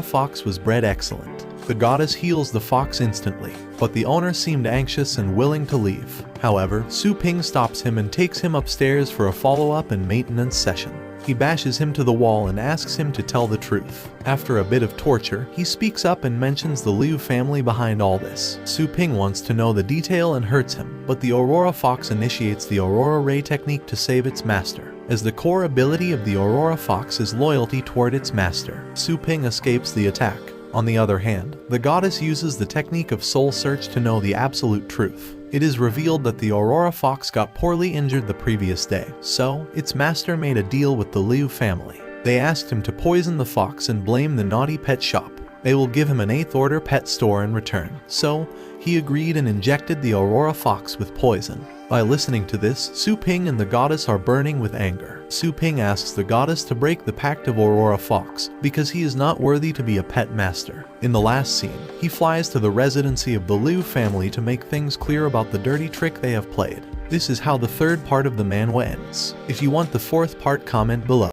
Fox was bred excellent. The goddess heals the fox instantly, but the owner seemed anxious and willing to leave. However, Su Ping stops him and takes him upstairs for a follow-up and maintenance session. He bashes him to the wall and asks him to tell the truth. After a bit of torture, he speaks up and mentions the Liu family behind all this. Su Ping wants to know the detail and hurts him, but the Aurora Fox initiates the Aurora Ray technique to save its master. As the core ability of the Aurora Fox is loyalty toward its master, Su Ping escapes the attack. On the other hand, the goddess uses the technique of soul search to know the absolute truth. It is revealed that the Aurora Fox got poorly injured the previous day, so its master made a deal with the Liu family. They asked him to poison the fox and blame the naughty pet shop. They will give him an 8th order pet store in return, so he agreed and injected the Aurora Fox with poison. By listening to this, Su Ping and the goddess are burning with anger. Su Ping asks the goddess to break the pact of Aurora Fox, because he is not worthy to be a pet master. In the last scene, he flies to the residency of the Liu family to make things clear about the dirty trick they have played. This is how the 3rd part of the manhwa ends. If you want the 4th part, comment below.